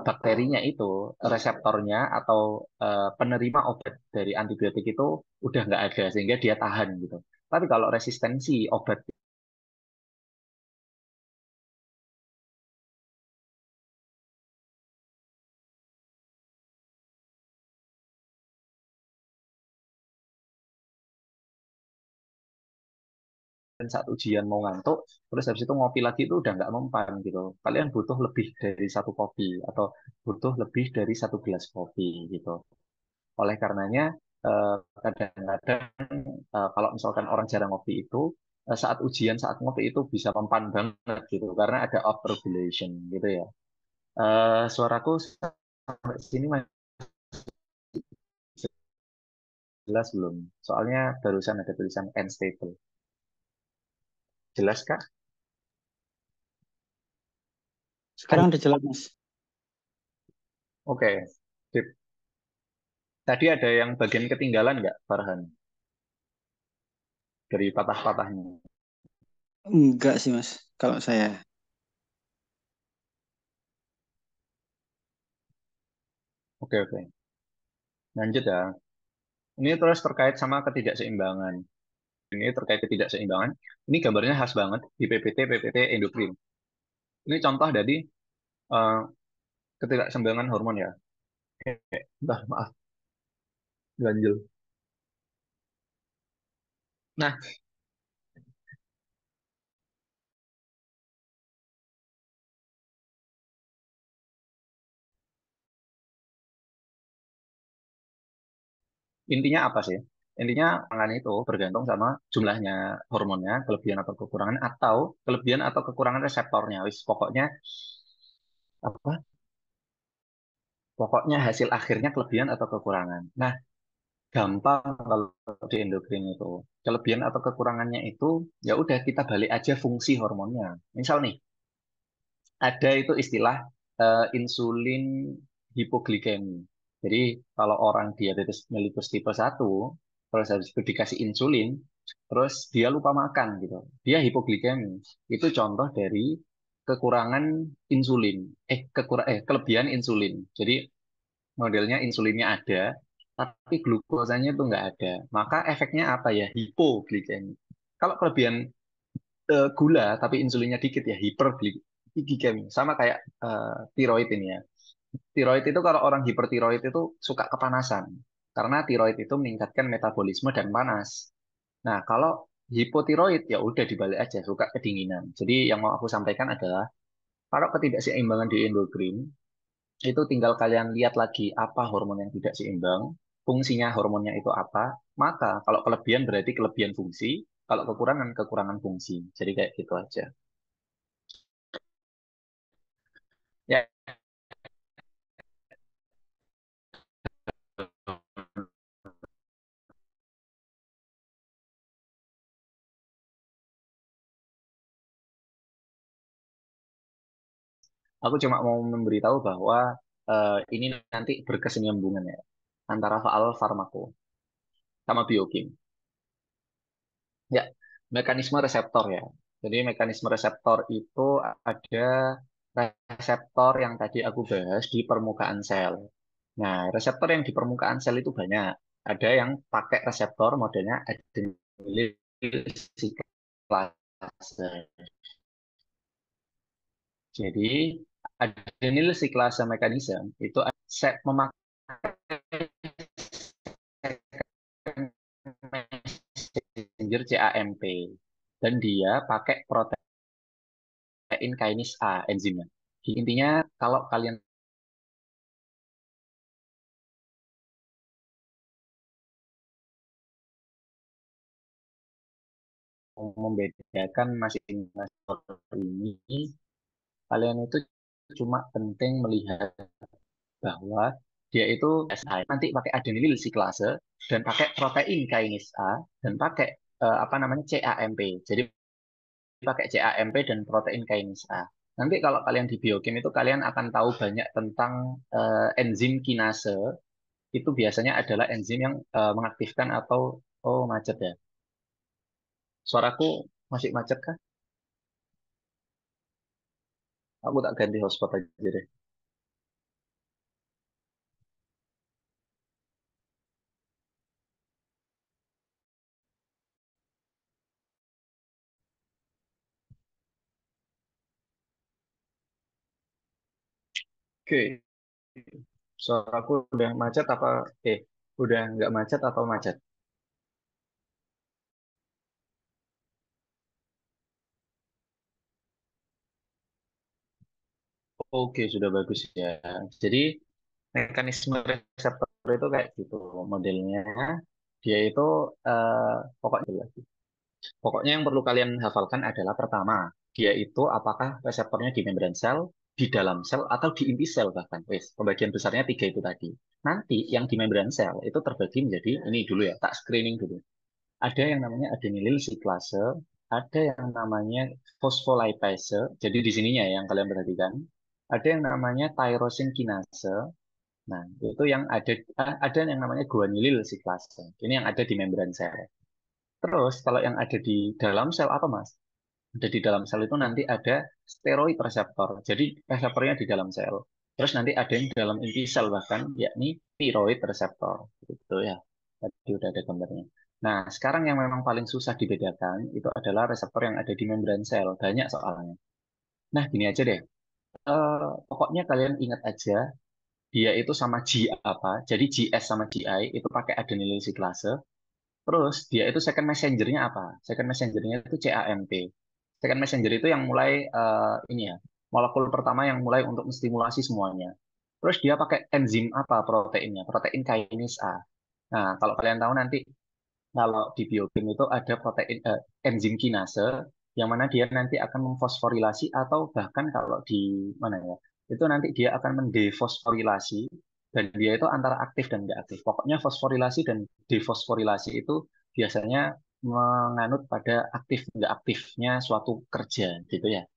bakterinya itu reseptornya atau penerima obat dari antibiotik itu udah nggak ada sehingga dia tahan gitu. Tapi kalau resistensi obat dan saat ujian mau ngantuk, terus habis itu ngopi lagi itu udah nggak mempan gitu. Kalian butuh lebih dari satu kopi atau butuh lebih dari satu gelas kopi gitu. Oleh karenanya kadang-kadang kalau misalkan orang jarang ngopi itu saat ujian saat ngopi itu bisa mempan banget gitu karena ada overregulation gitu ya. Suaraku sampai sini masih jelas belum? Soalnya barusan ada tulisan unstable. Jelas Kak? Sekarang udah jelas, Mas. Oke. Sip. Tadi ada yang bagian ketinggalan nggak, Farhan? Dari patah-patahnya. Enggak sih, Mas. Kalau saya. Oke, oke. Lanjut ya. Ini terus terkait sama ketidakseimbangan. Ini terkait ketidakseimbangan. Ini gambarnya khas banget di PPT endokrin. Ini contoh dari eh, ketidakseimbangan hormon ya. Maaf, ganjil. Nah, intinya apa sih? Intinya tangan itu bergantung sama jumlahnya hormonnya, kelebihan atau kekurangan, atau kelebihan atau kekurangan reseptornya. Wis, pokoknya apa? Pokoknya hasil akhirnya kelebihan atau kekurangan. Nah, gampang kalau di endokrin itu. Kelebihan atau kekurangannya itu ya udah kita balik aja fungsi hormonnya. Misal nih, ada itu istilah insulin hipoglikemi. Jadi kalau orang diabetes mellitus tipe 1, terus habis itu dikasih insulin, terus dia lupa makan gitu. Dia hipoglikemi. Itu contoh dari kekurangan insulin. Kelebihan insulin. Jadi modelnya insulinnya ada, tapi glukosanya itu nggak ada. Maka efeknya apa ya? Hipoglikemi. Kalau kelebihan gula tapi insulinnya dikit ya hiperglikemi. Sama kayak tiroid ini ya. Tiroid itu kalau orang hipertiroid itu suka kepanasan. Karena tiroid itu meningkatkan metabolisme dan panas. Nah, kalau hipotiroid ya udah dibalik aja, suka kedinginan. Jadi yang mau aku sampaikan adalah kalau ketidakseimbangan di endokrin itu tinggal kalian lihat lagi apa hormon yang tidak seimbang, fungsinya hormonnya itu apa, maka kalau kelebihan berarti kelebihan fungsi, kalau kekurangan kekurangan fungsi. Jadi kayak gitu aja. Ya, aku cuma mau memberitahu bahwa ini nanti berkesinambungan ya antara faal farmako sama biokim. Ya, mekanisme reseptor ya. Jadi mekanisme reseptor itu ada reseptor yang tadi aku bahas di permukaan sel. Nah, reseptor yang di permukaan sel itu banyak. Ada yang pakai reseptor modelnya adenylyl siklase. Jadi, adenylyl siklase mekanisme itu memakai messenger CAMP dan dia pakai protein kinase A enzimnya. Intinya kalau kalian mau membedakan masing-masing ini, kalian itu cuma penting melihat bahwa dia itu nanti pakai adenylyl siklase dan pakai protein kinase A dan pakai apa namanya CAMP. Jadi pakai CAMP dan protein kinase A. Nanti kalau kalian di biokim itu kalian akan tahu banyak tentang enzim kinase. Itu biasanya adalah enzim yang mengaktifkan atau oh macet ya. Suaraku masih macet kah? Aku tak ganti hotspot aja deh. Oke, suaraku udah macet apa? Udah nggak macet atau macet? Oke, sudah bagus ya. Jadi mekanisme reseptor itu kayak gitu modelnya. Dia itu eh, pokoknya pokoknya yang perlu kalian hafalkan adalah pertama, dia itu apakah reseptornya di membran sel, di dalam sel, atau di inti sel bahkan. Wes, pembagian besarnya tiga itu tadi. Nanti yang di membran sel itu terbagi menjadi ini dulu ya, tak screening dulu. Ada yang namanya adenylyl siklase, ada yang namanya fosfolipase. Jadi di sininya ya yang kalian perhatikan. Ada yang namanya tyrosine kinase. Nah, itu yang ada yang namanya guanylyl siklase. Ini yang ada di membran sel. Terus kalau yang ada di dalam sel apa, Mas? Ada di dalam sel itu nanti ada steroid reseptor. Jadi reseptornya di dalam sel. Terus nanti ada yang di dalam inti sel bahkan, yakni thyroid reseptor. Gitu ya. Tadi udah ada gambarnya. Nah, sekarang yang memang paling susah dibedakan itu adalah reseptor yang ada di membran sel. Banyak soalnya. Nah, gini aja deh. Pokoknya kalian ingat aja, dia itu sama G apa. Jadi GS sama GI itu pakai adenylyl siklase. Terus dia itu second messenger-nya apa? Second messenger-nya itu CAMP. Second messenger itu yang mulai ini ya, molekul pertama yang mulai untuk menstimulasi semuanya. Terus dia pakai enzim apa proteinnya? Protein kinase A. Nah, kalau kalian tahu nanti kalau di biokim itu ada enzim kinase yang mana dia nanti akan memfosforilasi atau bahkan kalau di mana ya, itu nanti dia akan mendefosforilasi dan dia itu antara aktif dan nggak aktif. Pokoknya fosforilasi dan defosforilasi itu biasanya menganut pada aktif nggak aktifnya suatu kerja gitu ya.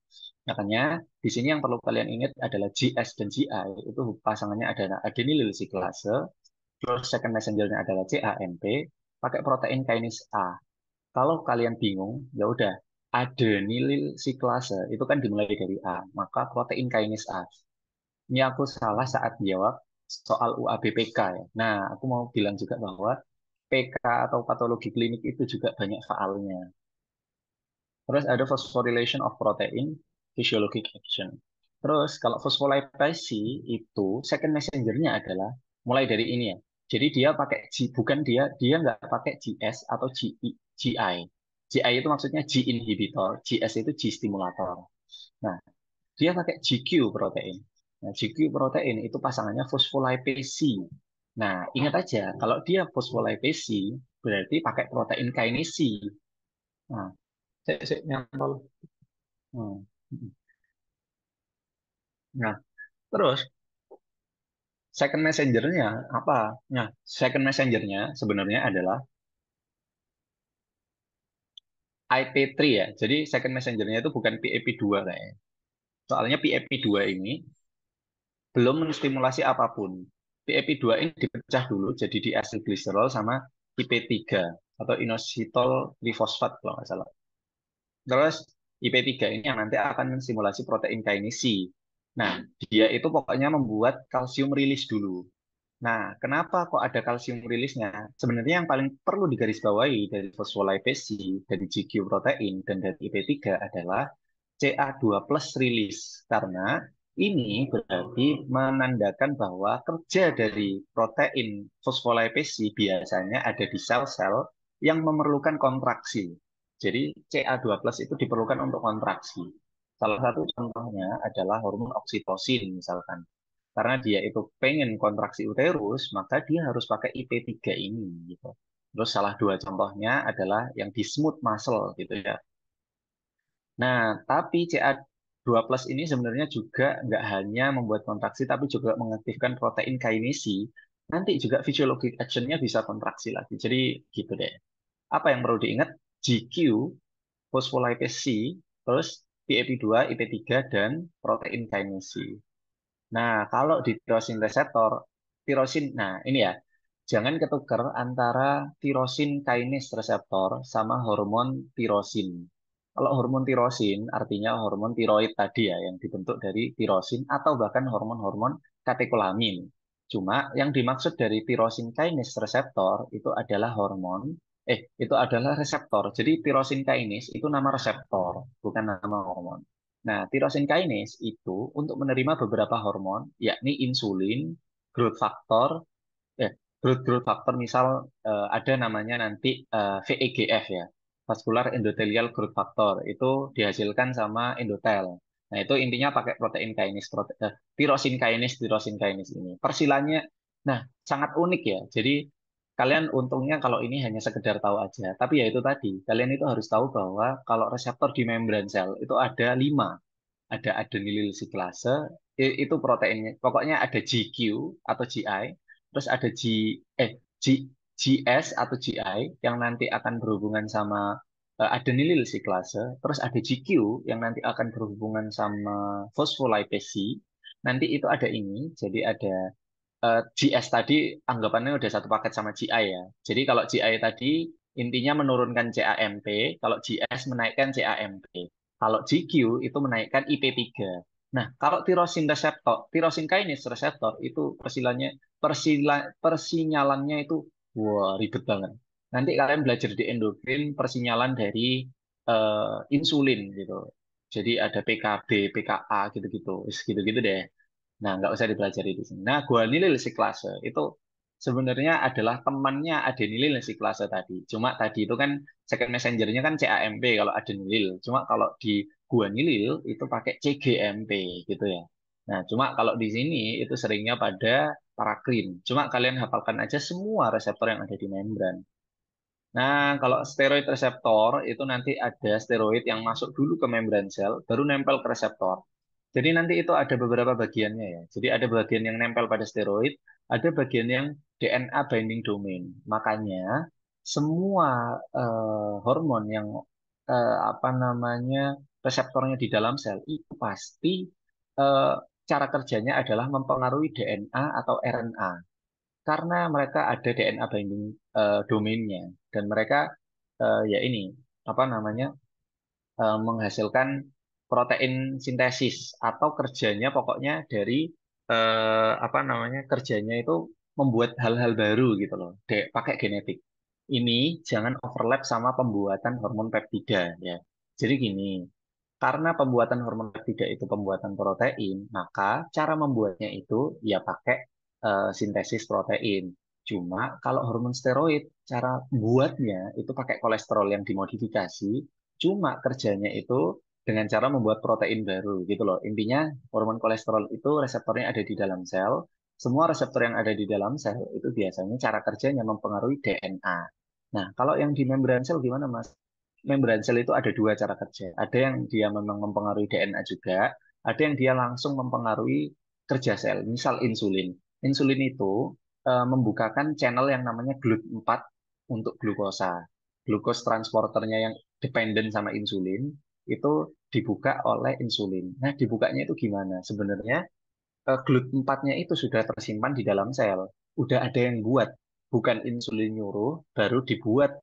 Makanya di sini yang perlu kalian ingat adalah GS dan GI itu pasangannya adalah adenylyl siklase, terus second messenger-nya adalah CAMP, pakai protein kinase A. Kalau kalian bingung, ya udah adenylyl siklase itu kan dimulai dari A, maka protein kinase A. Ini aku salah saat jawab soal UABPK ya. Nah, aku mau bilang juga bahwa PK atau patologi klinik itu juga banyak faalnya. Terus ada phosphorylation of protein, physiologic action. Terus kalau phospholipase itu second messenger-nya adalah mulai dari ini ya. Jadi dia pakai bukan dia nggak pakai GS atau GI. GI itu maksudnya G inhibitor, GS itu G stimulator. Nah, dia pakai GQ protein. Nah, GQ protein itu pasangannya phospholipase. Nah, ingat aja kalau dia phospholipase berarti pakai protein kinase. Nah, saya nyantol. Hmm. Nah, terus second messenger-nya apa? Nah, second messenger-nya sebenarnya adalah IP3 ya. Jadi second messenger-nya itu bukan PAP2 kayaknya. Soalnya PAP2 ini belum menstimulasi apapun. PAP2 ini dipecah dulu jadi diacylglycerol sama IP3 atau inositol trifosfat kalau nggak salah. Terus IP3 ini yang nanti akan menstimulasi protein kinase. Nah, dia itu pokoknya membuat kalsium rilis dulu. Nah, kenapa kok ada kalsium rilisnya? Sebenarnya yang paling perlu digarisbawahi dari fosfolipase, dari GQ protein, dan dari IP3 adalah CA2 plus rilis. Karena ini berarti menandakan bahwa kerja dari protein fosfolipase biasanya ada di sel-sel yang memerlukan kontraksi. Jadi CA2 plus itu diperlukan untuk kontraksi. Salah satu contohnya adalah hormon oksitosin misalkan. Karena dia itu pengen kontraksi uterus, maka dia harus pakai IP3 ini gitu. Terus salah dua contohnya adalah yang di smooth muscle gitu ya. Nah, tapi CA2 plus ini sebenarnya juga nggak hanya membuat kontraksi, tapi juga mengaktifkan protein kinase. Nanti juga physiologic action-nya bisa kontraksi lagi. Jadi gitu deh. Apa yang perlu diingat? GQ, phospholipase C, terus PAP2, IP3, dan protein kinase. Nah, kalau di tirosin reseptor, tirosin, nah ini ya, jangan ketukar antara tirosin kinase reseptor sama hormon tirosin. Kalau hormon tirosin artinya hormon tiroid tadi ya, yang dibentuk dari tirosin atau bahkan hormon-hormon katekolamin. Cuma yang dimaksud dari tirosin kinase reseptor itu adalah itu adalah reseptor. Jadi tirosin kinase itu nama reseptor, bukan nama hormon. Nah, tirosin kinase itu untuk menerima beberapa hormon, yakni insulin, growth factor, eh, growth factor misal ada namanya nanti VEGF ya, vascular endothelial growth factor, itu dihasilkan sama endotel. Nah, itu intinya pakai protein kinase, tirosin kinase ini. Persilanya, nah sangat unik ya. Jadi kalian untungnya kalau ini hanya sekedar tahu aja. Tapi ya itu tadi, kalian itu harus tahu bahwa kalau reseptor di membran sel itu ada 5, ada adenylyl siklase, itu proteinnya. Pokoknya ada GQ atau GI, terus ada G, GS atau GI yang nanti akan berhubungan sama adenylyl siklase, terus ada GQ yang nanti akan berhubungan sama phospholipase C. Nanti itu ada ini, jadi ada GS tadi anggapannya udah satu paket sama GI ya. Jadi kalau GI tadi intinya menurunkan CAMP, kalau GS menaikkan CAMP. Kalau GQ itu menaikkan IP3. Nah, kalau tirosin kinase reseptor itu persinyalannya itu wah ribet banget. Nanti kalian belajar di endokrin persinyalan dari insulin gitu. Jadi ada PKB, PKA gitu-gitu, gitu-gitu deh. Nah, nggak usah dipelajari di sini. Nah, guanilil siklase itu sebenarnya adalah temannya adenilil siklase tadi. Cuma tadi itu kan second messenger-nya kan CAMP kalau adenilil. Cuma kalau di guanilil itu pakai CGMP gitu ya. Nah, cuma kalau di sini itu seringnya pada parakrin. Cuma kalian hafalkan aja semua reseptor yang ada di membran. Nah, kalau steroid reseptor itu nanti ada steroid yang masuk dulu ke membran sel, baru nempel ke reseptor. Jadi nanti itu ada beberapa bagiannya ya. Jadi ada bagian yang nempel pada steroid, ada bagian yang DNA binding domain. Makanya semua hormon yang apa namanya reseptornya di dalam sel itu pasti eh, cara kerjanya adalah mempengaruhi DNA atau RNA karena mereka ada DNA binding domainnya dan mereka ya ini apa namanya menghasilkan protein sintesis atau kerjanya pokoknya dari apa namanya kerjanya itu membuat hal-hal baru gitu loh, pakai genetik. Ini jangan overlap sama pembuatan hormon peptida ya. Jadi gini, karena pembuatan hormon peptida itu pembuatan protein, maka cara membuatnya itu ya pakai sintesis protein. Cuma kalau hormon steroid, cara buatnya itu pakai kolesterol yang dimodifikasi, cuma kerjanya itu dengan cara membuat protein baru gitu loh. Intinya hormon kolesterol itu reseptornya ada di dalam sel. Semua reseptor yang ada di dalam sel itu biasanya cara kerjanya mempengaruhi DNA. Nah, kalau yang di membran sel gimana, Mas? Membran sel itu ada dua cara kerja. Ada yang dia memang mempengaruhi DNA juga, ada yang dia langsung mempengaruhi kerja sel. Misal insulin. Insulin itu membukakan channel yang namanya GLUT4 untuk glukosa. Glukos transporternya yang dependen sama insulin itu dibuka oleh insulin. Nah, dibukanya itu gimana? Sebenarnya GLUT4-nya itu sudah tersimpan di dalam sel. Udah ada yang buat, bukan insulin nyuruh, baru dibuat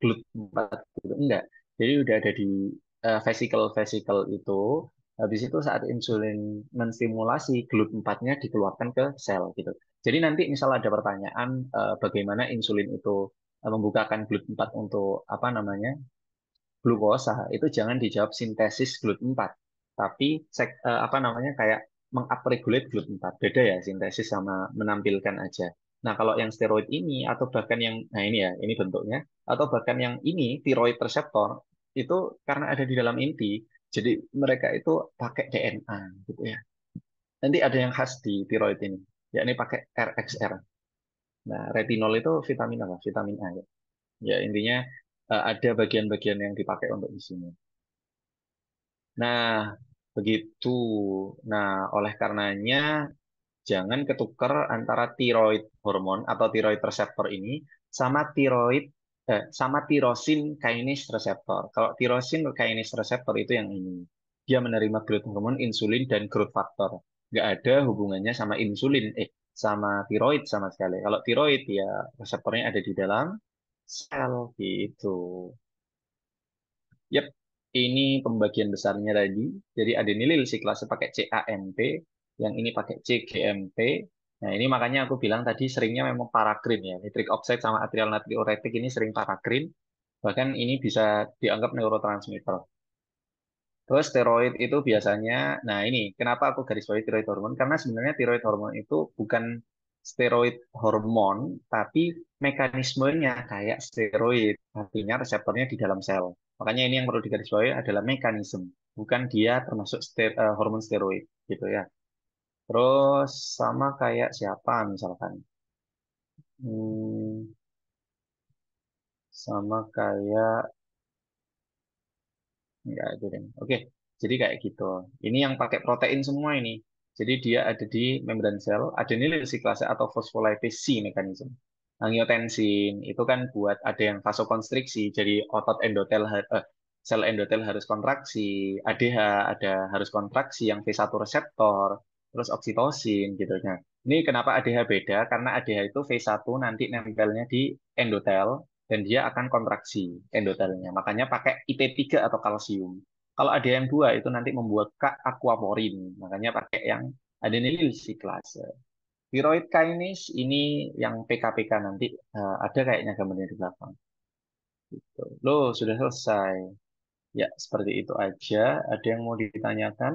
GLUT4 gitu. Enggak. Jadi udah ada di vesikel-vesikel itu. Habis itu saat insulin menstimulasi GLUT4-nya dikeluarkan ke sel gitu. Jadi nanti misal ada pertanyaan bagaimana insulin itu membukakan GLUT4 untuk apa namanya glukosa, itu jangan dijawab sintesis GLUT4, tapi apa namanya kayak mengupregulate GLUT4. Beda ya sintesis sama menampilkan aja. Nah, kalau yang steroid ini atau bahkan yang nah ini ya, ini bentuknya atau bahkan yang ini tiroid reseptor itu karena ada di dalam inti, jadi mereka itu pakai DNA gitu ya. Nanti ada yang khas di tiroid ini, yakni pakai RXR. Nah, retinol itu vitamin apa? Vitamin A ya. Ya, intinya ada bagian-bagian yang dipakai untuk di sini. Nah, begitu. Nah, oleh karenanya jangan ketukar antara tiroid hormon atau tiroid reseptor ini sama tiroid sama tirosin kinase reseptor. Kalau tirosin kinase reseptor itu yang ini. Dia menerima growth hormone, insulin, dan growth factor. Nggak ada hubungannya sama insulin, sama tiroid sama sekali. Kalau tiroid ya reseptornya ada di dalam sel gitu. Yep, ini pembagian besarnya tadi. Jadi adenilil siklase pakai CAMP, yang ini pakai CGMP. Nah, ini makanya aku bilang tadi seringnya memang parakrin ya. Nitric oxide sama atrial natriuretik ini sering parakrin. Bahkan ini bisa dianggap neurotransmitter. Terus steroid itu biasanya, nah ini kenapa aku garis bawahi tiroid hormon? Karena sebenarnya tiroid hormon itu bukan steroid hormon, tapi mekanismenya kayak steroid. Artinya reseptornya di dalam sel. Makanya ini yang perlu digarisbawahi adalah mekanisme, bukan dia termasuk hormon steroid gitu ya. Terus sama kayak siapa misalkan? Hmm, sama kayak enggak ada deh. Oke, jadi kayak gitu. Ini yang pakai protein semua ini. Jadi dia ada di membran sel, adenylyl siklase atau fosfolipase C mekanisme. Angiotensin itu kan buat ada yang vasokonstriksi, jadi otot endotel, sel endotel harus kontraksi, ADH ada harus kontraksi yang V1 reseptor, terus oksitosin gitu. Nah, ini kenapa ADH beda? Karena ADH itu V1 nanti nempelnya di endotel, dan dia akan kontraksi endotelnya. Makanya pakai IP3 atau kalsium. Kalau ada yang dua itu nanti membuat aquaporin, makanya pakai yang adenylyl siklase. Thyroid kinase ini yang PKPK nanti ada kayaknya gambarnya di belakang. Gitu. Loh, sudah selesai. Ya, seperti itu aja. Ada yang mau ditanyakan?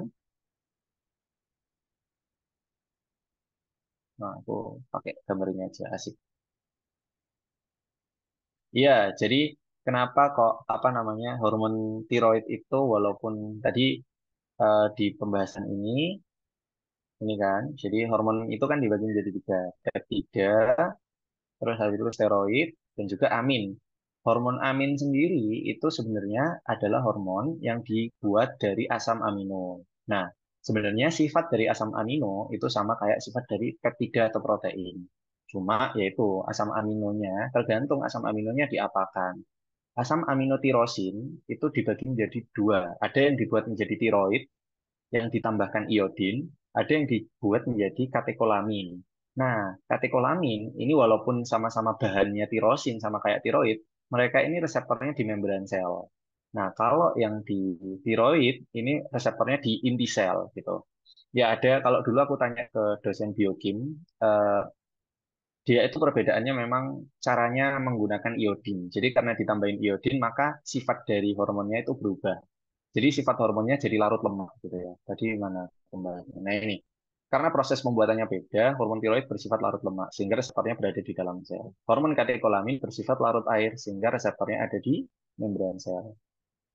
Nah, aku pakai gambarnya aja, asik. Iya, jadi kenapa kok apa namanya hormon tiroid itu walaupun tadi di pembahasan ini kan, jadi hormon itu kan dibagi menjadi tiga, peptida, terus habis itu steroid, dan juga amin. Hormon amin sendiri itu sebenarnya adalah hormon yang dibuat dari asam amino. Nah, sebenarnya sifat dari asam amino itu sama kayak sifat dari peptida atau protein. Cuma yaitu asam aminonya tergantung asam aminonya diapakan. Asam aminotirosin itu dibagi menjadi dua. Ada yang dibuat menjadi tiroid, yang ditambahkan iodin, ada yang dibuat menjadi katekolamin. Nah, katekolamin ini walaupun sama-sama bahannya tirosin, sama kayak tiroid, mereka ini reseptornya di membran sel. Nah, kalau yang di tiroid ini reseptornya di inti sel gitu. Ya ada, kalau dulu aku tanya ke dosen biokim, eh, dia itu perbedaannya memang caranya menggunakan iodin. Jadi karena ditambahin iodin, maka sifat dari hormonnya itu berubah. Jadi sifat hormonnya jadi larut lemak gitu ya. Tadi mana kembali? Nah ini, karena proses pembuatannya beda, hormon tiroid bersifat larut lemak sehingga reseptornya berada di dalam sel. Hormon katekolamin bersifat larut air sehingga reseptornya ada di membran sel.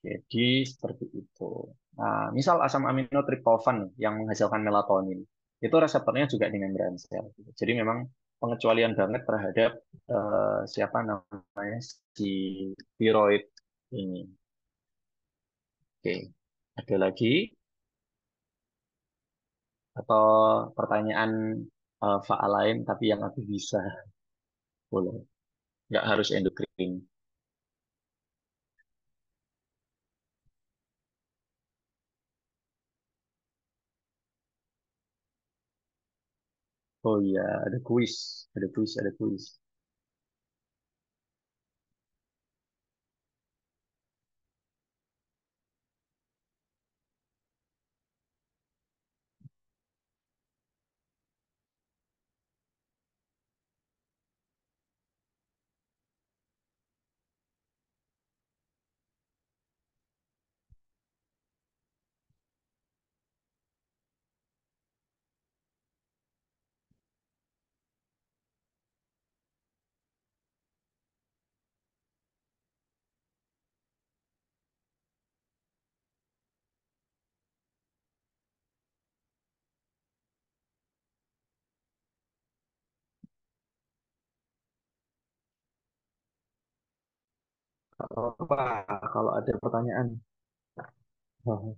Jadi seperti itu. Nah, misal asam amino triptofan yang menghasilkan melatonin, itu reseptornya juga di membran sel. Jadi memang pengecualian banget terhadap siapa namanya si tiroid ini. Oke, ada lagi atau pertanyaan faal lain tapi yang aku bisa boleh, nggak harus endokrin. Oh iya, ada kuis, ada kuis, ada kuis. Apa kalau ada pertanyaan? Oh,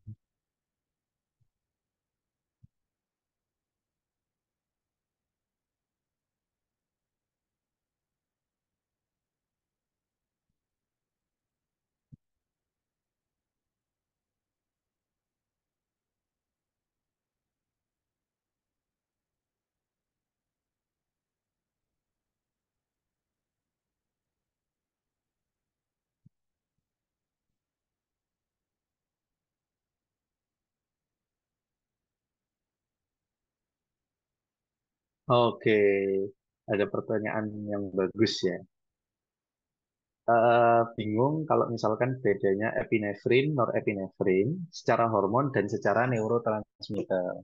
Oke, ada pertanyaan yang bagus ya. Bingung kalau misalkan bedanya epinefrin, norepinefrin secara hormon dan secara neurotransmitter.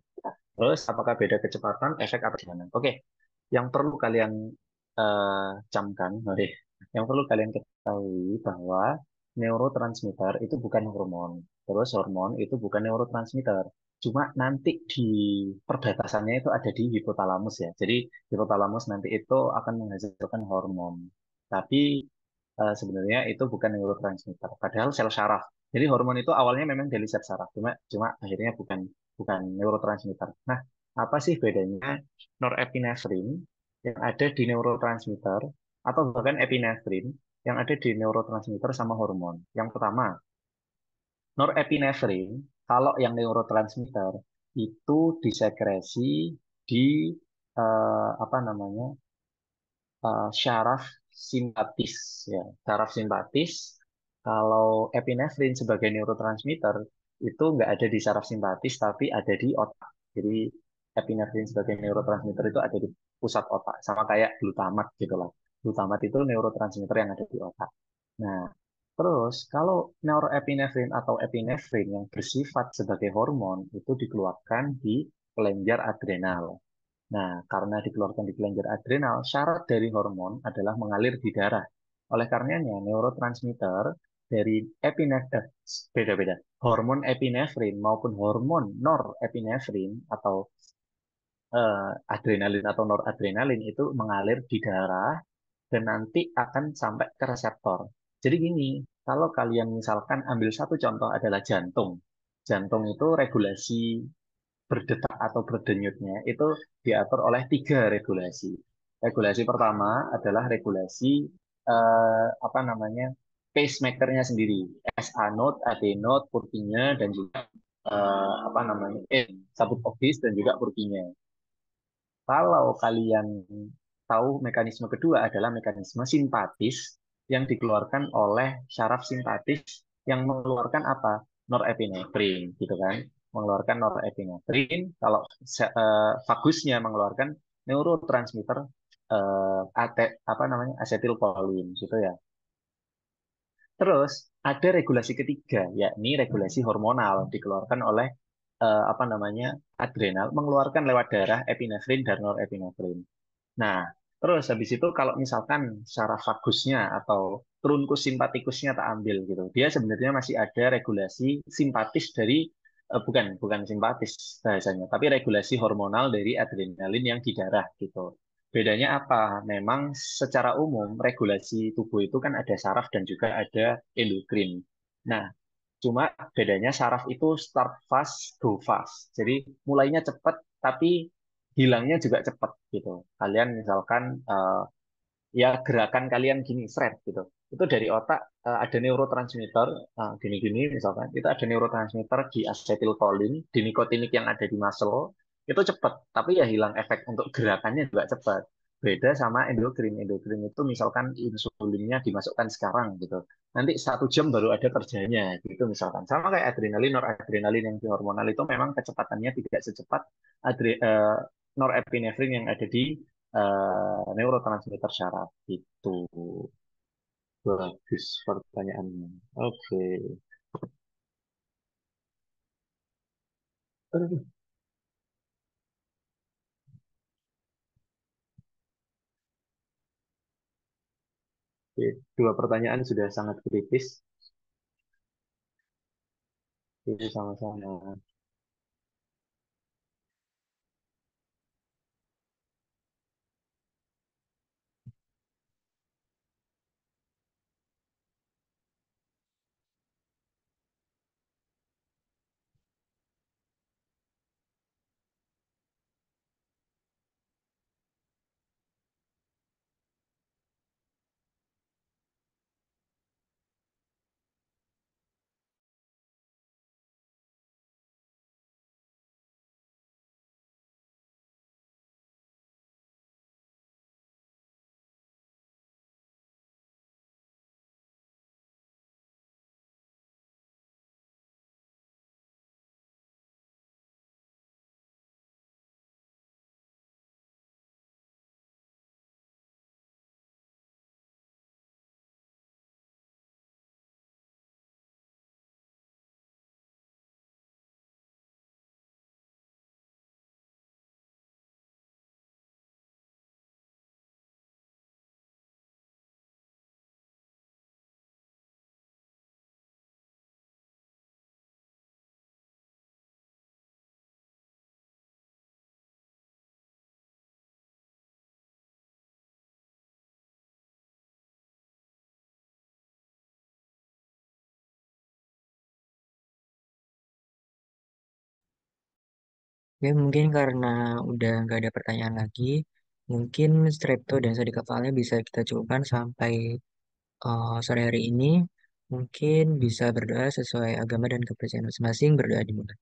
Terus apakah beda kecepatan, efek apa gimana? Oke, yang perlu kalian camkan, oke, yang perlu kalian ketahui bahwa neurotransmitter itu bukan hormon. Terus hormon itu bukan neurotransmitter. Cuma nanti di perbatasannya itu ada di hipotalamus ya. Jadi hipotalamus nanti itu akan menghasilkan hormon. Tapi sebenarnya itu bukan neurotransmitter. Padahal sel saraf. Jadi hormon itu awalnya memang dari sel saraf, cuma cuma akhirnya bukan bukan neurotransmitter. Nah, apa sih bedanya norepinefrin yang ada di neurotransmitter atau bahkan epinefrin yang ada di neurotransmitter sama hormon? Yang pertama, norepinefrin kalau yang neurotransmitter itu disekresi di apa namanya syaraf simpatis ya. Syaraf simpatis kalau epinefrin sebagai neurotransmitter itu nggak ada di syaraf simpatis tapi ada di otak. Jadi epinefrin sebagai neurotransmitter itu ada di pusat otak sama kayak glutamat gitu lah. Glutamat itu neurotransmitter yang ada di otak. Nah, terus kalau norepinefrin atau epinefrin yang bersifat sebagai hormon itu dikeluarkan di kelenjar adrenal. Nah, karena dikeluarkan di kelenjar adrenal, syarat dari hormon adalah mengalir di darah. Oleh karenanya, neurotransmitter dari epinefrin beda-beda. Hormon epinefrin maupun hormon norepinefrin atau adrenalin atau noradrenalin itu mengalir di darah dan nanti akan sampai ke reseptor. Jadi gini, kalau kalian misalkan ambil satu contoh adalah jantung. Jantung itu regulasi berdetak atau berdenyutnya itu diatur oleh tiga regulasi. Regulasi pertama adalah regulasi apa namanya pacemakernya sendiri, SA node, AD node, Purkinje dan juga apa namanya sabut oxis dan juga Purkinje. Kalau kalian tahu mekanisme kedua adalah mekanisme simpatis yang dikeluarkan oleh syaraf simpatis yang mengeluarkan apa? Norepinefrin, gitu kan? Mengeluarkan norepinefrin. Kalau vagusnya mengeluarkan neurotransmitter apa namanya asetilkolin, gitu ya. Terus ada regulasi ketiga, yakni regulasi hormonal dikeluarkan oleh apa namanya adrenal, mengeluarkan lewat darah epinefrin dan norepinefrin. Nah, terus habis itu kalau misalkan secara vagusnya atau trunkus simpatikusnya tak ambil gitu, dia sebenarnya masih ada regulasi simpatis dari bukan bukan simpatis bahasanya, tapi regulasi hormonal dari adrenalin yang di darah gitu. Bedanya apa? Memang secara umum regulasi tubuh itu kan ada saraf dan juga ada endokrin. Nah, cuma bedanya saraf itu start fast, go fast. Jadi mulainya cepat, tapi hilangnya juga cepat gitu. Kalian misalkan ya gerakan kalian gini, seret gitu. Itu dari otak ada neurotransmitter gini-gini misalkan, itu ada neurotransmitter di asetilkolin, di nikotinik yang ada di muscle, itu cepat, tapi ya hilang efek untuk gerakannya juga cepat. Beda sama endokrin. Endokrin itu misalkan insulinnya dimasukkan sekarang gitu. Nanti 1 jam baru ada kerjanya gitu misalkan. Sama kayak adrenalin, noradrenalin yang di hormonal itu memang kecepatannya tidak secepat norepinefrin yang ada di neurotransmitter syaraf itu. Bagus pertanyaannya. Oke. Aduh, oke. Dua pertanyaan sudah sangat kritis. Itu sama-sama. Ya mungkin karena udah nggak ada pertanyaan lagi, mungkin strepto dan studi kepalanya bisa kita cukupkan sampai sore hari ini. Mungkin bisa berdoa sesuai agama dan kepercayaan masing-masing, berdoa dimulai.